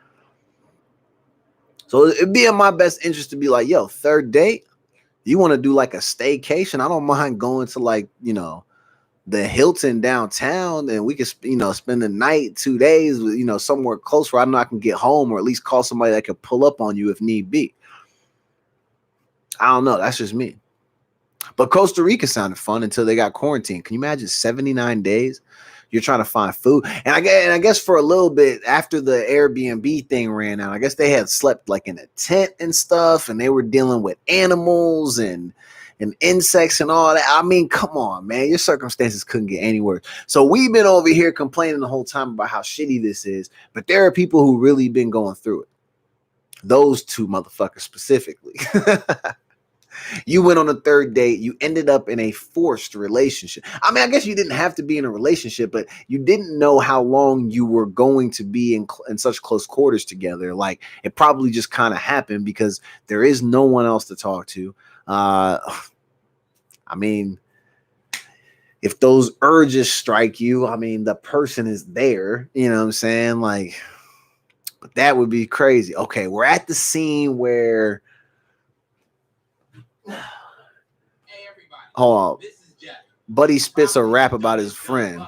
So it'd be in my best interest to be like, yo, third date, you want to do like a staycation? I don't mind going to like, the Hilton downtown and we could, spend the night, 2 days, somewhere close where I know I can get home or at least call somebody that could pull up on you if need be. I don't know. That's just me. But Costa Rica sounded fun until they got quarantined. Can you imagine 79 days? You're trying to find food. And I guess for a little bit after the Airbnb thing ran out, I guess they had slept like in a tent and stuff, and they were dealing with animals and insects and all that. I mean, come on, man. Your circumstances couldn't get any worse. So we've been over here complaining the whole time about how shitty this is, but there are people who really been going through it. Those two motherfuckers specifically. You went on a third date. You ended up in a forced relationship. I mean, I guess you didn't have to be in a relationship, but you didn't know how long you were going to be in such close quarters together. Like, it probably just kind of happened because there is no one else to talk to. I mean, if those urges strike you, I mean, the person is there. You know what I'm saying? Like, but that would be crazy. Okay, we're at the scene where... Hey everybody. Hold on. This is Jeff. Buddy spits a rap about his friend.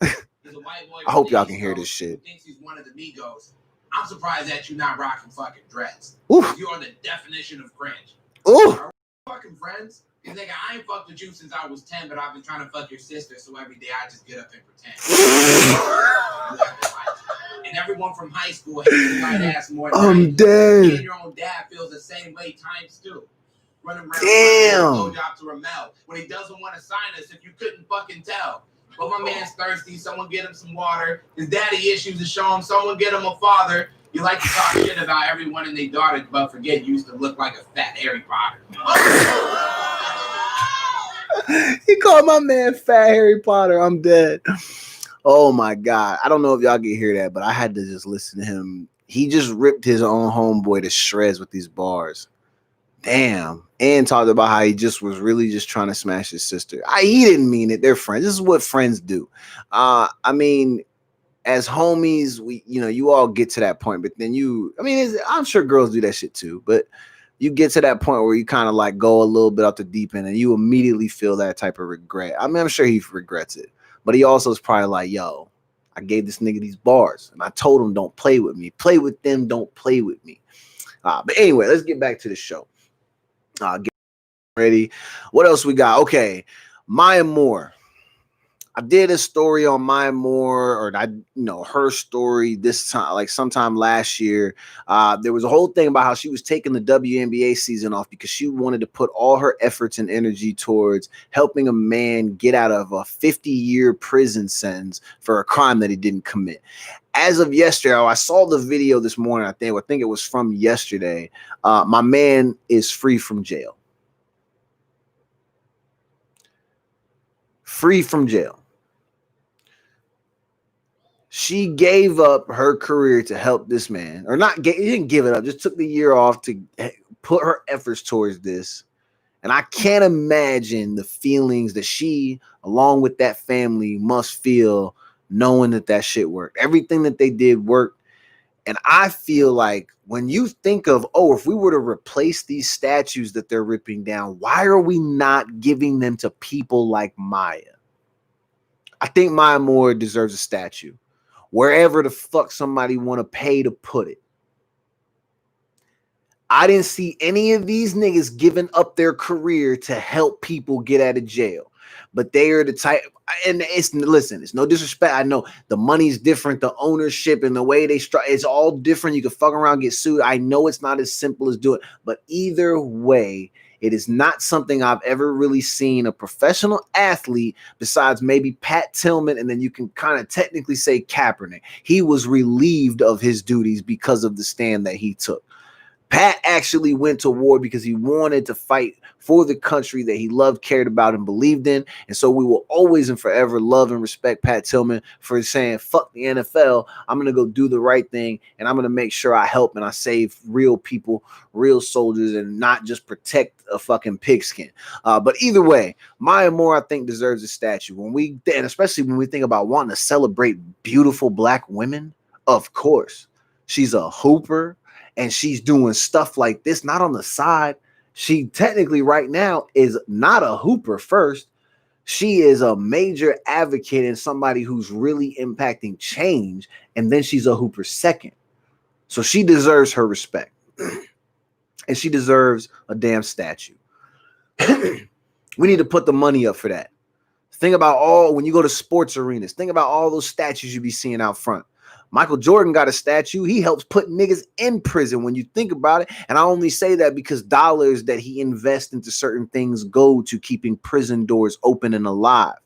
He's a white boy I hope y'all can hear this shit. Thinks he's one of the Migos. I'm surprised that you're not rocking fucking dreads. Ooh. You are the definition of cringe. Ooh. Are we fucking friends? You think I ain't fucked with you since I was 10, but I've been trying to fuck your sister, so every day I just get up and pretend. And everyone from high school hates your white ass more than I'm dead. You and your own dad feels the same way times two. Running around damn job to Ramel when he doesn't want to sign us if you couldn't fucking tell. But my man's thirsty, someone get him some water. His daddy issues to show him, someone get him a father. You like to talk shit about everyone and their daughter, but forget you used to look like a fat Harry Potter. He called my man Fat Harry Potter. I'm dead. Oh my God. I don't know if y'all can hear that, but I had to just listen to him. He just ripped his own homeboy to shreds with these bars. Damn. And talked about how he just was really just trying to smash his sister. He didn't mean it. They're friends. This is what friends do. I mean, as homies, you all get to that point, but then I'm sure girls do that shit too, but you get to that point where you kind of like go a little bit off the deep end and you immediately feel that type of regret. I mean, I'm sure he regrets it, but he also is probably like, yo, I gave this nigga these bars and I told him, don't play with me. Play with them, don't play with me. But anyway, let's get back to the show. Get ready. What else we got? Okay, Maya Moore. I did a story on Maya Moore, or her story this time, like sometime last year. There was a whole thing about how she was taking the WNBA season off because she wanted to put all her efforts and energy towards helping a man get out of a 50-year prison sentence for a crime that he didn't commit. As of yesterday, I saw the video this morning. I think it was from yesterday. My man is free from jail. Free from jail. She gave up her career to help this man, or not, didn't give it up, just took the year off to put her efforts towards this. And I can't imagine the feelings that she, along with that family, must feel knowing that shit worked. Everything that they did worked. And I feel like when you think of, if we were to replace these statues that they're ripping down, why are we not giving them to people like Maya? I think Maya Moore deserves a statue. Wherever the fuck somebody want to pay to put it. I didn't see any of these niggas giving up their career to help people get out of jail. But they are the type, and it's no disrespect. I know the money's different, the ownership and the way they strike, it's all different. You can fuck around, get sued. I know it's not as simple as do it, but either way, it is not something I've ever really seen a professional athlete besides maybe Pat Tillman, and then you can kind of technically say Kaepernick. He was relieved of his duties because of the stand that he took. Pat actually went to war because he wanted to fight for the country that he loved, cared about, and believed in. And so we will always and forever love and respect Pat Tillman for saying, fuck the NFL. I'm going to go do the right thing. And I'm going to make sure I help and I save real people, real soldiers, and not just protect a fucking pigskin. But either way, Maya Moore, I think, deserves a statue. And especially when we think about wanting to celebrate beautiful black women, of course. She's a hooper. And she's doing stuff like this, not on the side. She technically right now is not a hooper first. She is a major advocate and somebody who's really impacting change. And then she's a hooper second. So she deserves her respect. And she deserves a damn statue. We need to put the money up for that. Think about when you go to sports arenas, think about all those statues you be seeing out front. Michael Jordan got a statue. He helps put niggas in prison when you think about it. And I only say that because dollars that he invests into certain things go to keeping prison doors open and alive.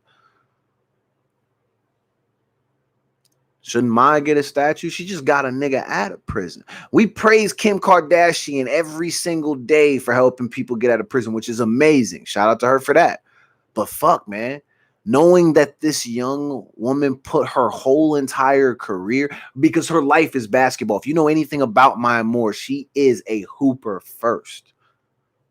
Shouldn't Maya get a statue? She just got a nigga out of prison. We praise Kim Kardashian every single day for helping people get out of prison, which is amazing. Shout out to her for that. But fuck, man. Knowing that this young woman put her whole entire career, because her life is basketball. If you know anything about Maya Moore, she is a hooper first.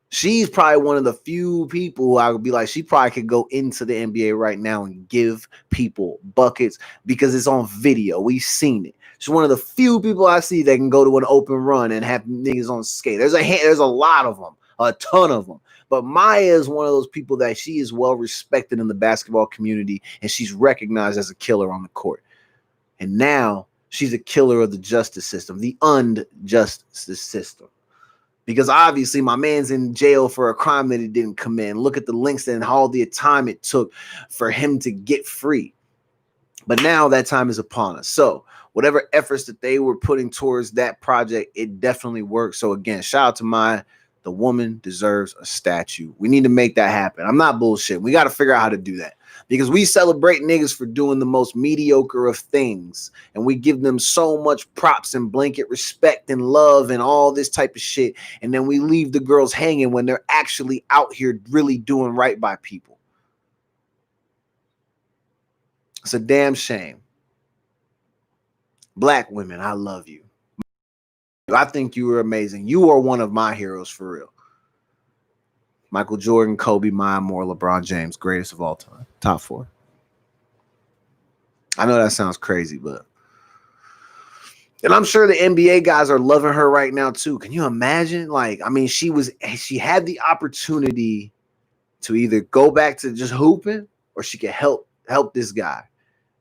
She's probably one of the few people who I would be like, she probably could go into the NBA right now and give people buckets because it's on video. We've seen it. She's one of the few people I see that can go to an open run and have niggas on skate. There's a lot of them, a ton of them. But Maya is one of those people that she is well respected in the basketball community, and she's recognized as a killer on the court. And now she's a killer of the justice system, the unjust system. Because obviously my man's in jail for a crime that he didn't commit. And look at the links and all the time it took for him to get free. But now that time is upon us. So whatever efforts that they were putting towards that project, it definitely worked. So again, shout out to Maya. The woman deserves a statue. We need to make that happen. I'm not bullshit. We got to figure out how to do that because we celebrate niggas for doing the most mediocre of things. And we give them so much props and blanket respect and love and all this type of shit. And then we leave the girls hanging when they're actually out here really doing right by people. It's a damn shame. Black women, I love you. I think you are amazing. You are one of my heroes for real. Michael Jordan, Kobe, Maya Moore, LeBron James, greatest of all time. Top 4. I know that sounds crazy, but... And I'm sure the NBA guys are loving her right now too. Can you imagine? Like, I mean, she had the opportunity to either go back to just hooping or she could help this guy.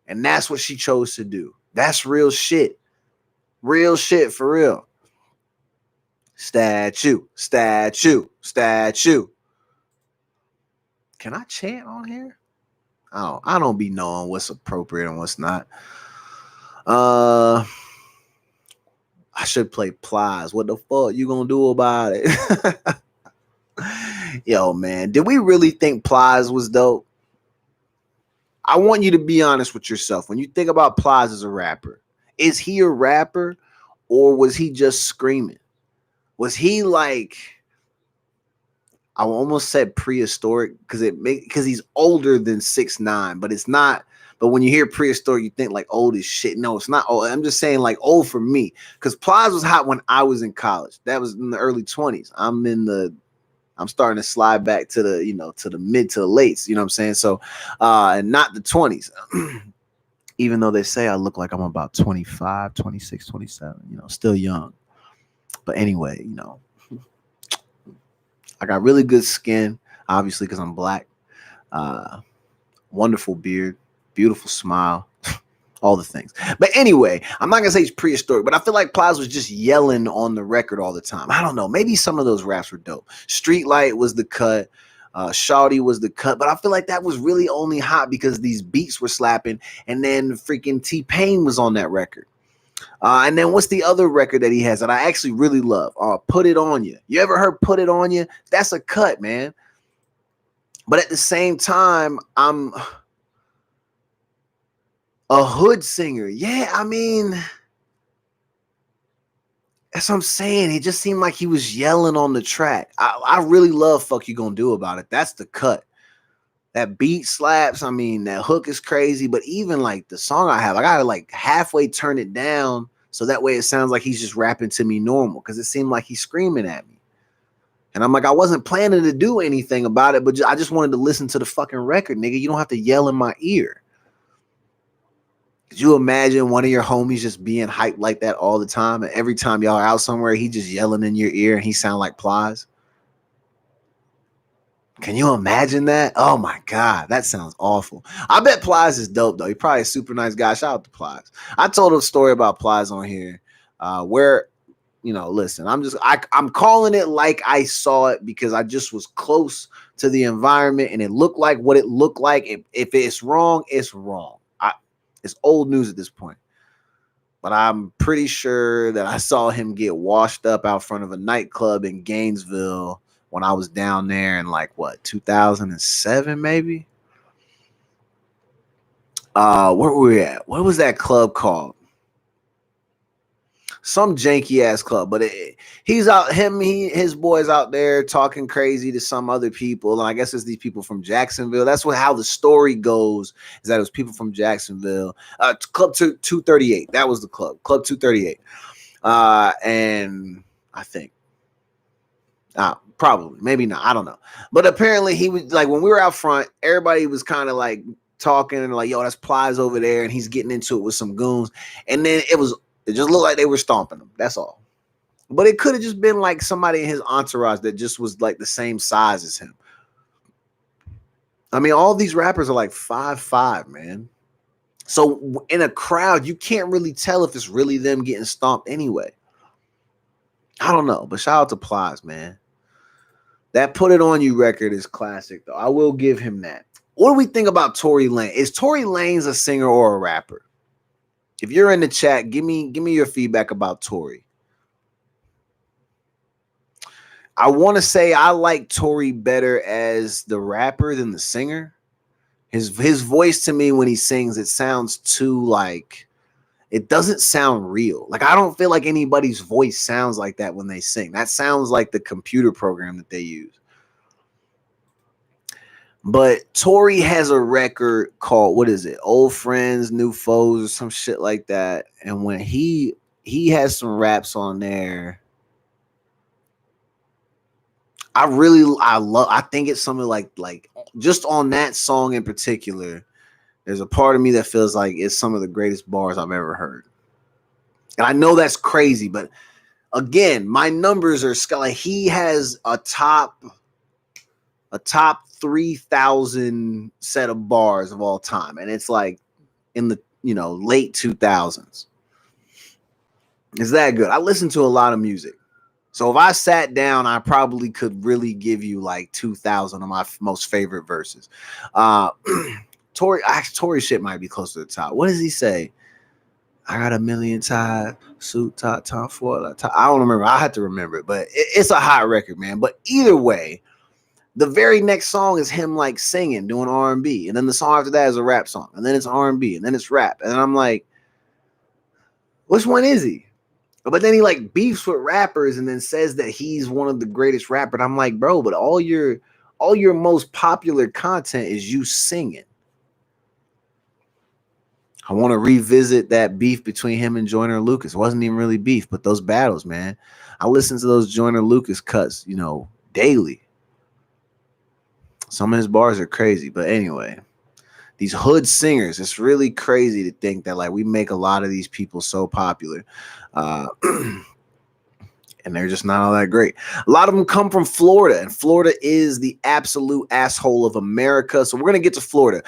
And that's what she chose to do. That's real shit. Real shit for real. Statue. Can I chant on here? I don't be knowing what's appropriate and what's not. I should play Plies. What the fuck you gonna do about it? Yo, man, did we really think Plies was dope? I want you to be honest with yourself. When you think about Plies as a rapper, is he a rapper or was he just screaming? Was he like, I almost said prehistoric because he's older than 6'9", but it's not. But when you hear prehistoric, you think like old as shit. No, it's not old. I'm just saying like old for me. Because Plies was hot when I was in college. That was in the early 20s. I'm starting to slide back to the, to the mid to the lates. You know what I'm saying? So, and not the 20s. Even though they say I look like I'm about 25, 26, 27, still young. But anyway, I got really good skin, obviously, because I'm black. Wonderful beard. Beautiful smile, all the things. But anyway, I'm not gonna say he's prehistoric, but I feel like Plies was just yelling on the record all the time. I don't know. Maybe some of those raps were dope. Streetlight was the cut. Shawty was the cut, but I feel like that was really only hot because these beats were slapping, and then freaking T-Pain was on that record. And then what's the other record that he has that I actually really love? Put It On You. You ever heard Put It On You? That's a cut, man. But at the same time, I'm a hood singer. Yeah, I mean, that's what I'm saying. He just seemed like he was yelling on the track. I really love Fuck You Gonna Do About It. That's the cut. That beat slaps. I mean, that hook is crazy. But even like the song I gotta like halfway turn it down so that way it sounds like he's just rapping to me normal because it seemed like he's screaming at me. And I'm like, I wasn't planning to do anything about it, but I just wanted to listen to the fucking record, nigga. You don't have to yell in my ear. Could you imagine one of your homies just being hyped like that all the time? And every time y'all are out somewhere, he just yelling in your ear and he sound like Plies? Can you imagine that? Oh my God, that sounds awful. I bet Plies is dope though. He's probably a super nice guy. Shout out to Plies. I told a story about Plies on here where, listen, I'm calling it like I saw it because I just was close to the environment and it looked like what it looked like. If it's wrong, it's wrong. It's old news at this point. But I'm pretty sure that I saw him get washed up out front of a nightclub in Gainesville when I was down there in 2007 maybe? Where were we at? What was that club called? Some janky ass club, but he's out. His boys out there talking crazy to some other people, and I guess it's these people from Jacksonville. That's how the story goes. Is that it was people from Jacksonville? Club 238. That was the club. Club 238. And I think, probably, maybe not. I don't know. But apparently, he was like when we were out front, everybody was kind of like talking and like, "Yo, that's Plies over there," and he's getting into it with some goons, and then it just looked like they were stomping him. That's all. But it could have just been like somebody in his entourage that just was like the same size as him. I mean, all these rappers are like 5'5", man. So in a crowd, you can't really tell if it's really them getting stomped anyway. I don't know, but shout out to Plies, man. That Put It On You record is classic, though. I will give him that. What do we think about Tory Lanez? Is Tory Lanez a singer or a rapper? If you're in the chat, give me your feedback about Tory. I want to say I like Tory better as the rapper than the singer. His voice to me when he sings, it sounds too like, it doesn't sound real. Like I don't feel like anybody's voice sounds like that when they sing. That sounds like the computer program that they use. But Tory has a record called, what is it? Old Friends, New Foes, or some shit like that. And when he has some raps on there, I think it's something like just on that song in particular, there's a part of me that feels like it's some of the greatest bars I've ever heard. And I know that's crazy, but again, my numbers are like he has a top 3,000 set of bars of all time, and it's like in the late 2000s. It's that good. I listen to a lot of music. So if I sat down, I probably could really give you like 2,000 of my most favorite verses. Tory shit might be close to the top. What does he say? I got a million ties, suit top for. I don't remember. I had to remember it, but it's a hot record, man. But either way, the very next song is him like singing, doing R&B, and then the song after that is a rap song, and then it's R&B, and then it's rap, and I'm like, which one is he? But then he like beefs with rappers and then says that he's one of the greatest rappers. I'm like, bro, but all your most popular content is you singing. I want to revisit that beef between him and Joyner Lucas. It wasn't even really beef, but those battles, man. I listen to those Joyner Lucas cuts, daily. Some of his bars are crazy, but anyway, these hood singers, it's really crazy to think that like we make a lot of these people so popular. And they're just not all that great. A lot of them come from Florida, and Florida is the absolute asshole of America. So we're going to get to Florida.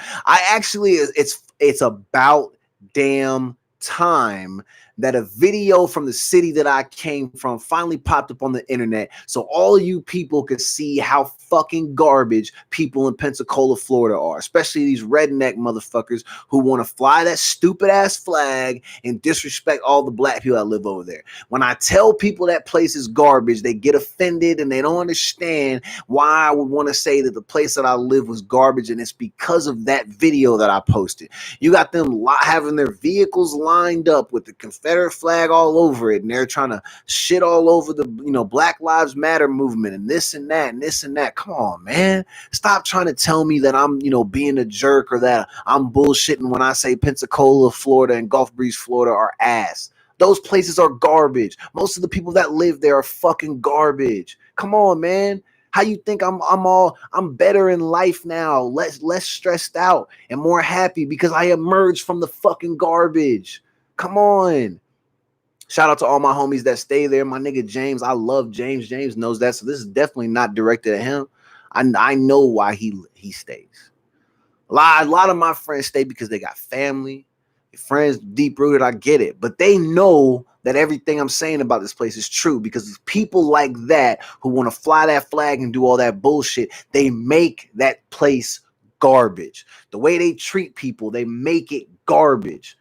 It's about damn time that a video from the city that I came from finally popped up on the internet so all you people could see how fucking garbage people in Pensacola, Florida are, especially these redneck motherfuckers who want to fly that stupid ass flag and disrespect all the black people that live over there. When I tell people that place is garbage, they get offended and they don't understand why I would want to say that the place that I live was garbage, and it's because of that video that I posted. You got them having their vehicles lined up with the Confederate flag all over it, and they're trying to shit all over the Black Lives Matter movement and this and that and this and that. Come on, man. Stop trying to tell me that I'm being a jerk or that I'm bullshitting when I say Pensacola, Florida and Gulf Breeze, Florida are ass. Those places are garbage. Most of the people that live there are fucking garbage. Come on, man. How you think I'm better in life now, less stressed out and more happy because I emerged from the fucking garbage? Come on. Shout out to all my homies that stay there. My nigga James, I love James. James knows that. So this is definitely not directed at him. I know why he stays. A lot of my friends stay because they got family. Friends deep rooted, I get it. But they know that everything I'm saying about this place is true because it's people like that who want to fly that flag and do all that bullshit. They make that place garbage. The way they treat people, they make it garbage.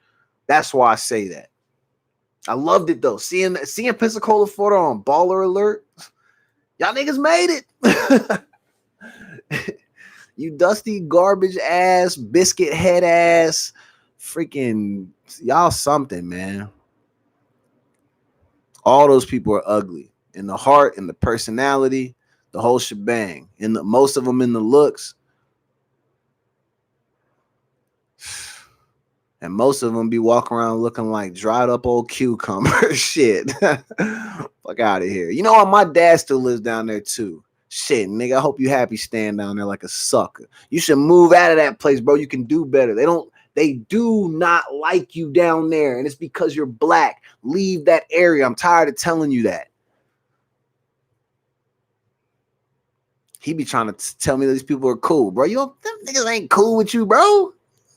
That's why I say that. I loved it though. Seeing Pensacola, Florida on Baller Alert. Y'all niggas made it. You dusty garbage ass, biscuit head ass, freaking y'all something, man. All those people are ugly in the heart, in the personality, the whole shebang. Most of them in the looks. And most of them be walking around looking like dried up old cucumber. Shit. Fuck out of here. You know what? My dad still lives down there too. Shit, nigga. I hope you happy staying down there like a sucker. You should move out of that place, bro. You can do better. They do not like you down there. And it's because you're black. Leave that area. I'm tired of telling you that. He be trying to tell me that these people are cool, bro. Them niggas ain't cool with you, bro.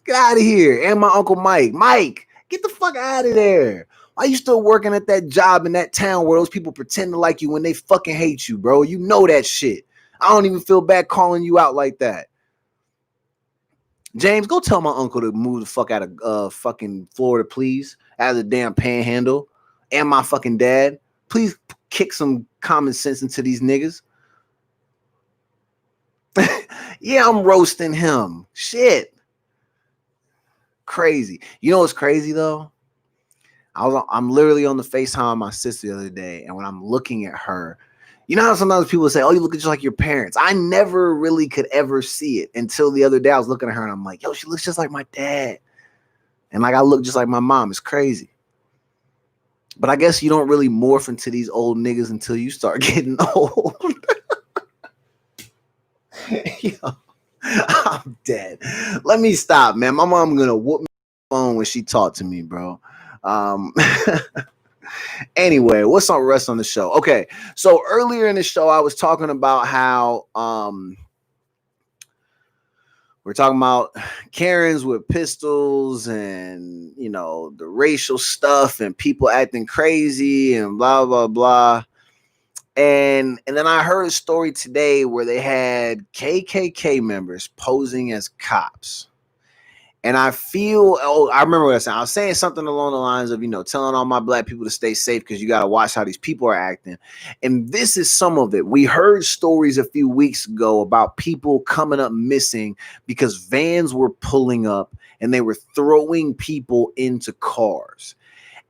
Get out of here. And my uncle Mike. Mike, get the fuck out of there. Why you still working at that job in that town where those people pretend to like you when they fucking hate you, bro? You know that shit. I don't even feel bad calling you out like that. James, go tell my uncle to move the fuck out of fucking Florida, please. Out of the damn panhandle. And my fucking dad. Please kick some common sense into these niggas. Yeah, I'm roasting him. Shit. Crazy. You know what's crazy though? I'm literally on the FaceTime with my sister the other day, and when I'm looking at her, you know how sometimes people say, "Oh, you look just like your parents." I never really could ever see it until the other day. I was looking at her and I'm like, "Yo, she looks just like my dad," and like I look just like my mom. It's crazy. But I guess you don't really morph into these old niggas until you start getting old. Yo, I'm dead. Let me stop, man. My mom gonna whoop me on the phone when she talk to me, bro. Um, anyway, what's on rest on the show? Okay, so earlier in the show, I was talking about how we're talking about Karens with pistols and, you know, the racial stuff and people acting crazy and blah, blah, blah. And then I heard a story today where they had KKK members posing as cops. And I remember what I said. I was saying something along the lines of, you know, telling all my black people to stay safe because you got to watch how these people are acting. And this is some of it. We heard stories a few weeks ago about people coming up missing because vans were pulling up and they were throwing people into cars.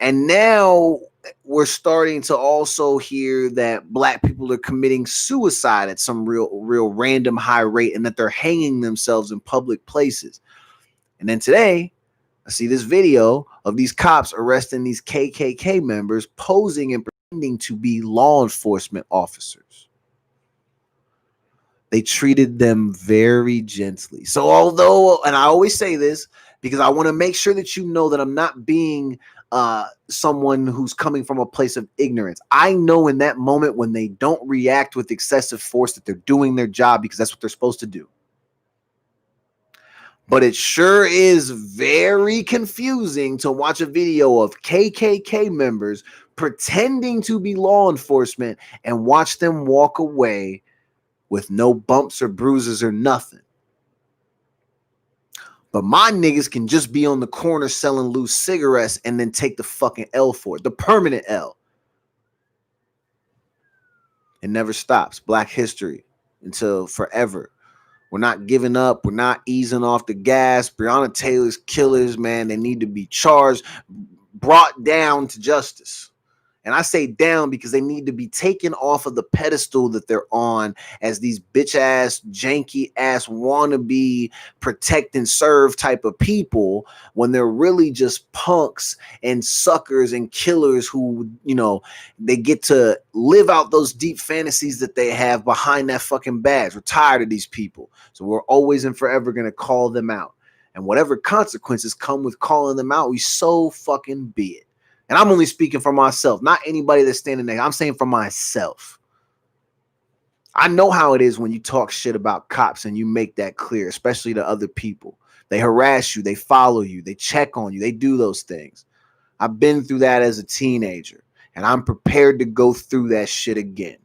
And now we're starting to also hear that black people are committing suicide at some real random high rate and that they're hanging themselves in public places. And then today, I see this video of these cops arresting these KKK members posing and pretending to be law enforcement officers. They treated them very gently. So although, and I always say this because I want to make sure that you know that I'm not being someone who's coming from a place of ignorance. I know in that moment when they don't react with excessive force that they're doing their job because that's what they're supposed to do. But it sure is very confusing to watch a video of KKK members pretending to be law enforcement and watch them walk away with no bumps or bruises or nothing. But my niggas can just be on the corner selling loose cigarettes and then take the fucking L for it, the permanent L. It never stops. Black history until forever. We're not giving up. We're not easing off the gas. Breonna Taylor's killers, man, they need to be charged, brought down to justice. And I say down because they need to be taken off of the pedestal that they're on as these bitch ass, janky ass, wannabe, protect and serve type of people when they're really just punks and suckers and killers who, you know, they get to live out those deep fantasies that they have behind that fucking badge. We're tired of these people. So we're always and forever going to call them out. And whatever consequences come with calling them out, we so fucking be it. And I'm only speaking for myself, not anybody that's standing there. I'm saying for myself. I know how it is when you talk shit about cops and you make that clear, especially to other people. They harass you, they follow you, they check on you, they do those things. I've been through that as a teenager, and I'm prepared to go through that shit again.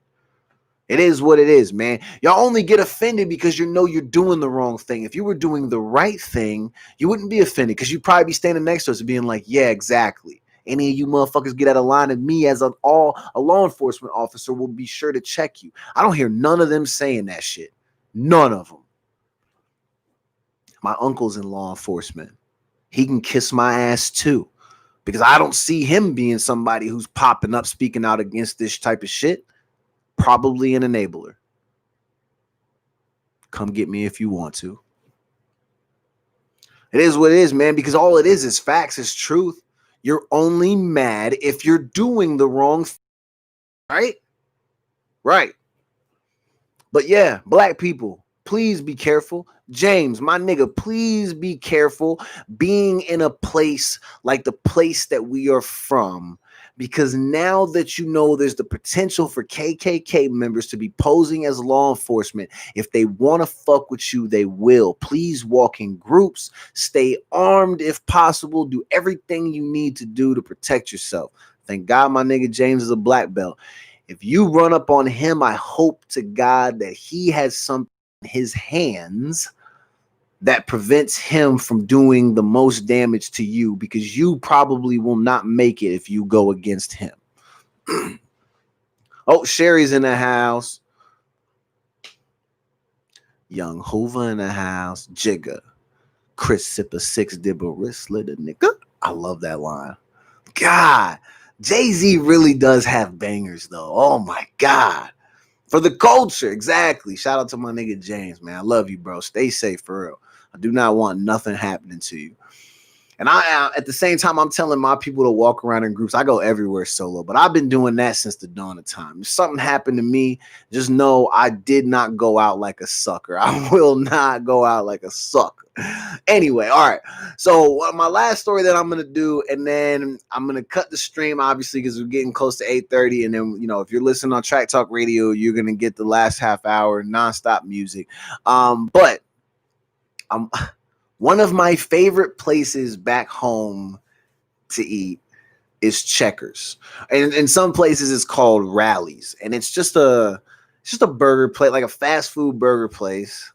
It is what it is, man. Y'all only get offended because you know you're doing the wrong thing. If you were doing the right thing, you wouldn't be offended because you'd probably be standing next to us and being like, yeah, exactly. Any of you motherfuckers get out of line, and me as a law enforcement officer will be sure to check you. I don't hear none of them saying that shit. None of them. My uncle's in law enforcement. He can kiss my ass too, because I don't see him being somebody who's popping up, speaking out against this type of shit. Probably an enabler. Come get me if you want to. It is what it is, man, because all it is facts, is truth. You're only mad if you're doing the wrong thing, right? Right. But yeah, black people, please be careful. James, my nigga, please be careful being in a place like the place that we are from, because now that you know there's the potential for KKK members to be posing as law enforcement, if they want to fuck with you, they will. Please walk in groups, stay armed if possible, do everything you need to do to protect yourself. Thank God my nigga James is a black belt. If you run up on him, I hope to God that he has something in his hands that prevents him from doing the most damage to you, because you probably will not make it if you go against him. Oh, Sherry's in the house. Young Hoover in the house. Jigga. Chris Sipper 6 Dibber Wristler, the nigga. I love that line. God, Jay-Z really does have bangers though. Oh my God. For the culture, exactly. Shout out to my nigga James, man. I love you, bro. Stay safe for real. I do not want nothing happening to you. And I, at the same time, I'm telling my people to walk around in groups. I go everywhere solo, but I've been doing that since the dawn of time. If something happened to me, just know I did not go out like a sucker. I will not go out like a sucker. Anyway, all right. So my last story that I'm gonna do, and then I'm gonna cut the stream, obviously, because we're getting close to 8:30. And then, if you're listening on Track Talk Radio, you're gonna get the last half hour nonstop music. But one of my favorite places back home to eat is Checkers, and in some places it's called Rallies, and it's just a burger place, like a fast food burger place.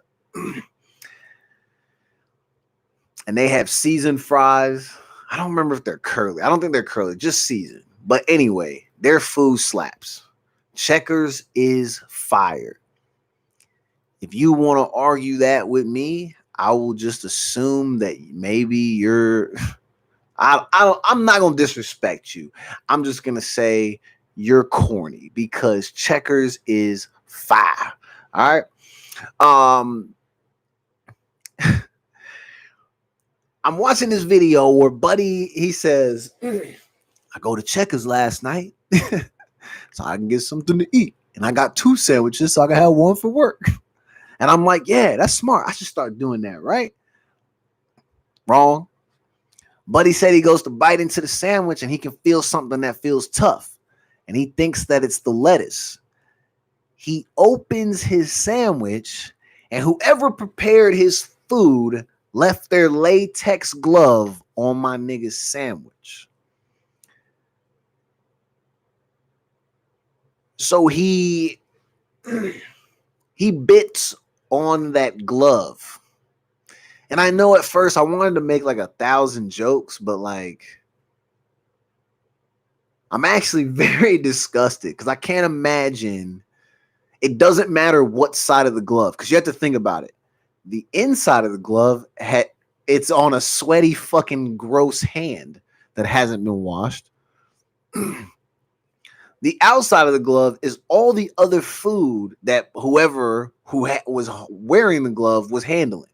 And they have seasoned fries. I don't remember if they're curly. I don't think they're curly, just seasoned. But anyway, their food slaps. Checkers is fire. If you want to argue that with me, I will just assume that maybe you're I'm not gonna disrespect you. I'm just gonna say you're corny because Checkers is fire. All right. I'm watching this video where Buddy, he says, I go to Checkers last night so I can get something to eat. And I got 2 sandwiches so I can have one for work. And I'm like, yeah, that's smart. I should start doing that, right? Wrong. Buddy said he goes to bite into the sandwich and he can feel something that feels tough. And he thinks that it's the lettuce. He opens his sandwich and whoever prepared his food left their latex glove on my nigga's sandwich. So he bits on that glove. And I know at first I wanted to make like 1,000 jokes, but like I'm actually very disgusted because I can't imagine. It doesn't matter what side of the glove, because you have to think about it. The inside of the glove, it's on a sweaty fucking gross hand that hasn't been washed. The outside of the glove is all the other food that whoever was wearing the glove was handling.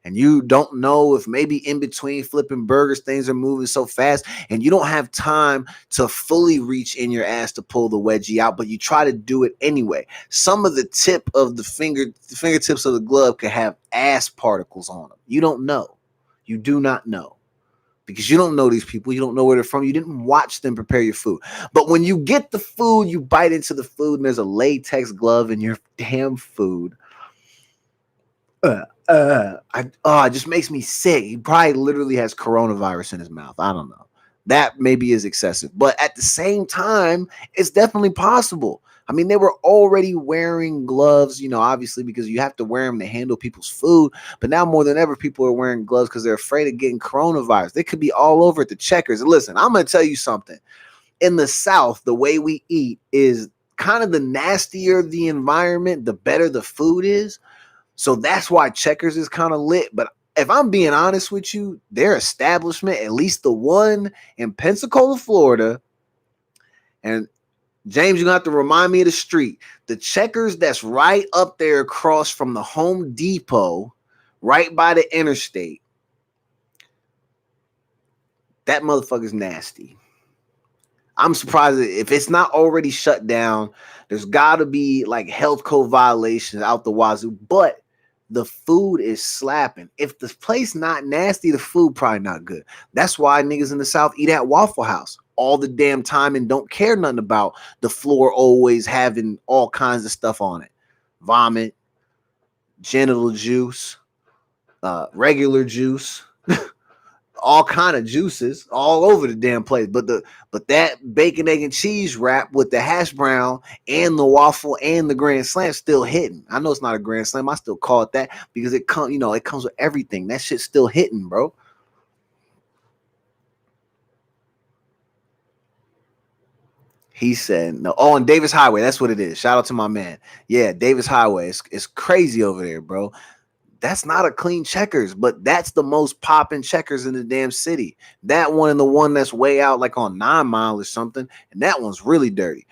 And you don't know if maybe in between flipping burgers, things are moving so fast and you don't have time to fully reach in your ass to pull the wedgie out, but you try to do it anyway. Some of the tip of the fingertips of the glove could have ass particles on them. You don't know. You do not know. Because you don't know these people. You don't know where they're from. You didn't watch them prepare your food. But when you get the food, you bite into the food and there's a latex glove in your damn food. It just makes me sick. He probably literally has coronavirus in his mouth. I don't know. That maybe is excessive. But at the same time, it's definitely possible. I mean, they were already wearing gloves, obviously, because you have to wear them to handle people's food. But now more than ever, people are wearing gloves because they're afraid of getting coronavirus. They could be all over at the Checkers. And listen, I'm going to tell you something. In the South, the way we eat is kind of the nastier the environment, the better the food is. So that's why Checkers is kind of lit. But if I'm being honest with you, their establishment, at least the one in Pensacola, Florida, and James, you're going to have to remind me of the street. The Checkers that's right up there across from the Home Depot, right by the interstate. That motherfucker's nasty. I'm surprised if it's not already shut down. There's got to be like health code violations out the wazoo. But the food is slapping. If the place not nasty, the food probably not good. That's why niggas in the South eat at Waffle House all the damn time and don't care nothing about the floor always having all kinds of stuff on it. Vomit, genital juice, regular juice, all kind of juices all over the damn place. But that bacon, egg, and cheese wrap with the hash brown and the waffle and the Grand Slam still hitting. I know it's not a Grand Slam. I still call it that because it comes with everything. That shit's still hitting, bro. He said, no. Oh, on Davis Highway. That's what it is. Shout out to my man. Yeah, Davis Highway. It's crazy over there, bro. That's not a clean Checkers, but that's the most popping Checkers in the damn city. That one and the one that's way out like on 9 Mile or something, and that one's really dirty.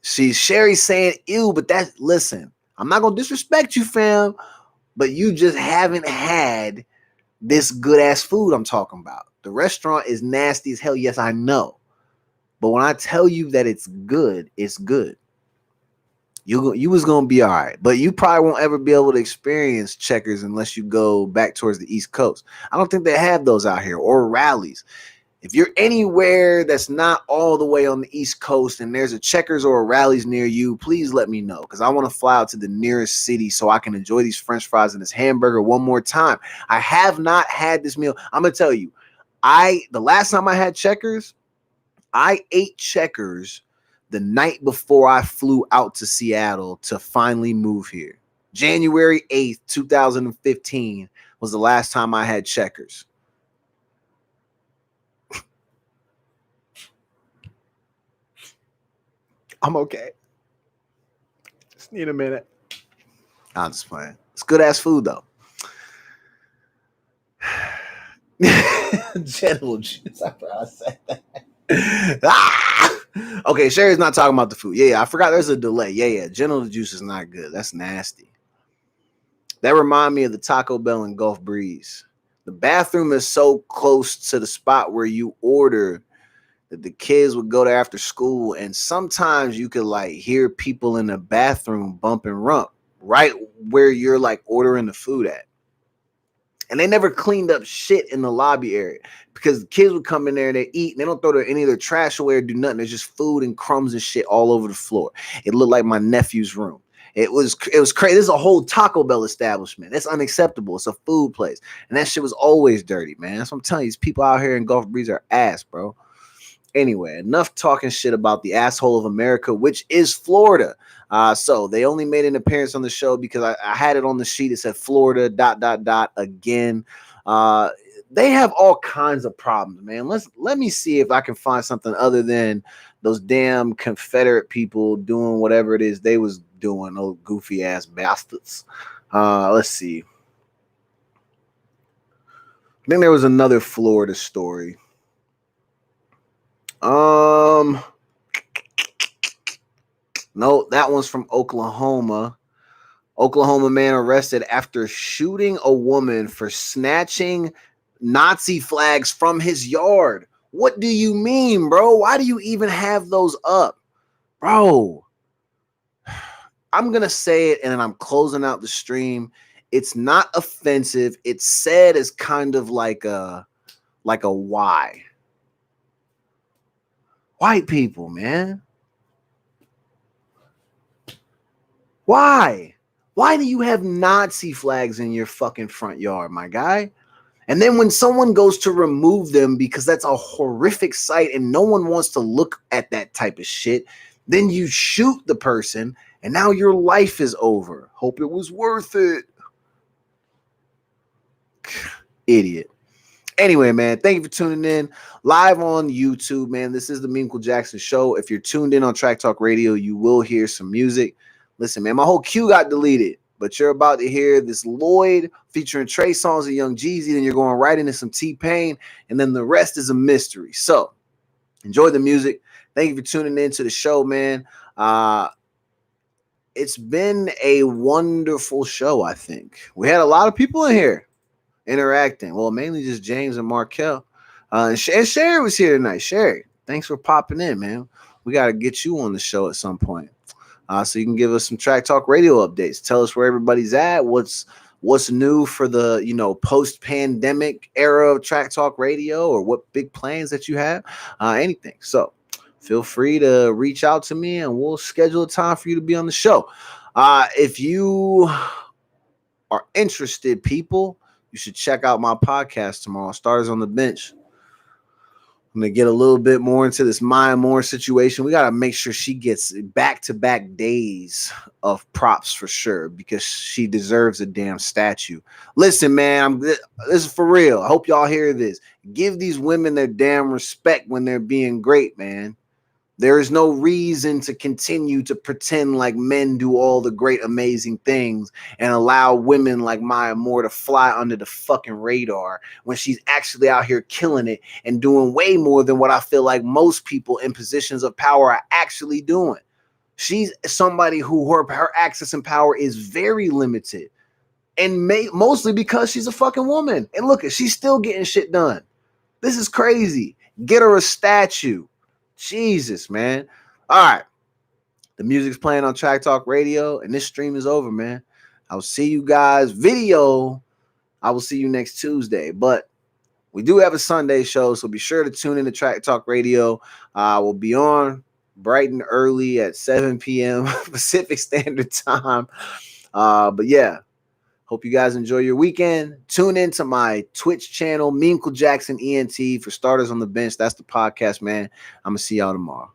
See, Sherry's saying, ew, but listen, I'm not going to disrespect you, fam, but you just haven't had this good ass food I'm talking about. The restaurant is nasty as hell. Yes, I know. But when I tell you that it's good, it's good. You was gonna be all right, but you probably won't ever be able to experience Checkers unless you go back towards the East Coast. I don't think they have those out here, or Rallies. If you're anywhere that's not all the way on the East Coast and there's a Checkers or a Rallies near you, please let me know, because I want to fly out to the nearest city so I can enjoy these French fries and this hamburger one more time. I have not had this meal. I'm gonna tell you, the last time I had Checkers, I ate Checkers the night before I flew out to Seattle to finally move here. January 8th, 2015 was the last time I had Checkers. I'm okay. Just need a minute. I'm just playing. It's good ass food though. General juice. I forgot I said that. Okay, Sherry's not talking about the food. Yeah, I forgot there's a delay. Yeah. General juice is not good. That's nasty. That remind me of the Taco Bell and Gulf Breeze. The bathroom is so close to the spot where you order that the kids would go there after school, and sometimes you could like hear people in the bathroom bumping rump right where you're like ordering the food at. And they never cleaned up shit in the lobby area because the kids would come in there and they eat and they don't throw any of their trash away or do nothing. There's just food and crumbs and shit all over the floor. It looked like my nephew's room. It was crazy. This is a whole Taco Bell establishment. That's unacceptable. It's a food place. And that shit was always dirty, man. That's what I'm telling you. These people out here in Gulf Breeze are ass, bro. Anyway, enough talking shit about the asshole of America, which is Florida. So they only made an appearance on the show because I had it on the sheet. It said Florida ... again. They have all kinds of problems, man. Let me see if I can find something other than those damn Confederate people doing whatever it is they was doing, those goofy ass bastards. Let's see. I think there was another Florida story. No, that one's from Oklahoma. Oklahoma man arrested after shooting a woman for snatching Nazi flags from his yard. What do you mean, bro? Why do you even have those up? Bro, I'm going to say it and then I'm closing out the stream. It's not offensive. It's said as kind of like a why. White people, man. Why? Why do you have Nazi flags in your fucking front yard, my guy? And then when someone goes to remove them because that's a horrific sight and no one wants to look at that type of shit, then you shoot the person and now your life is over. Hope it was worth it. Idiot. Anyway, man, thank you for tuning in live on YouTube, man. This is the Meanquil Jackson Show. If you're tuned in on Track Talk Radio, you will hear some music. Listen, man, my whole queue got deleted, but you're about to hear this Lloyd featuring Trey Songz and Young Jeezy, then you're going right into some T-Pain, and then the rest is a mystery. So enjoy the music. Thank you for tuning in to the show, man. It's been a wonderful show, I think. We had a lot of people in here interacting. Well, mainly just James and Markel. And Sherry was here tonight. Sherry, thanks for popping in, man. We got to get you on the show at some point. So you can give us some Track Talk Radio updates. Tell us where everybody's at. What's new for the post-pandemic era of Track Talk Radio, or what big plans that you have. Anything. So feel free to reach out to me and we'll schedule a time for you to be on the show. If you are interested, people, you should check out my podcast tomorrow, Starters on the Bench. I'm going to get a little bit more into this Maya Moore situation. We got to make sure she gets back-to-back days of props for sure, because she deserves a damn statue. Listen, man, this is for real. I hope y'all hear this. Give these women their damn respect when they're being great, man. There is no reason to continue to pretend like men do all the great, amazing things and allow women like Maya Moore to fly under the fucking radar when she's actually out here killing it and doing way more than what I feel like most people in positions of power are actually doing. She's somebody who her access and power is very limited. And mostly because she's a fucking woman. And look, she's still getting shit done. This is crazy. Get her a statue. Jesus, man. All right. The music's playing on Track Talk Radio, and this stream is over, man. I'll see you guys. Video, I will see you next Tuesday. But we do have a Sunday show, so be sure to tune in to Track Talk Radio. We'll be on bright and early at 7 p.m. Pacific Standard Time. But yeah, hope you guys enjoy your weekend. Tune in to my Twitch channel, Meancle Jackson ENT, for Starters on the Bench. That's the podcast, man. I'm going to see y'all tomorrow.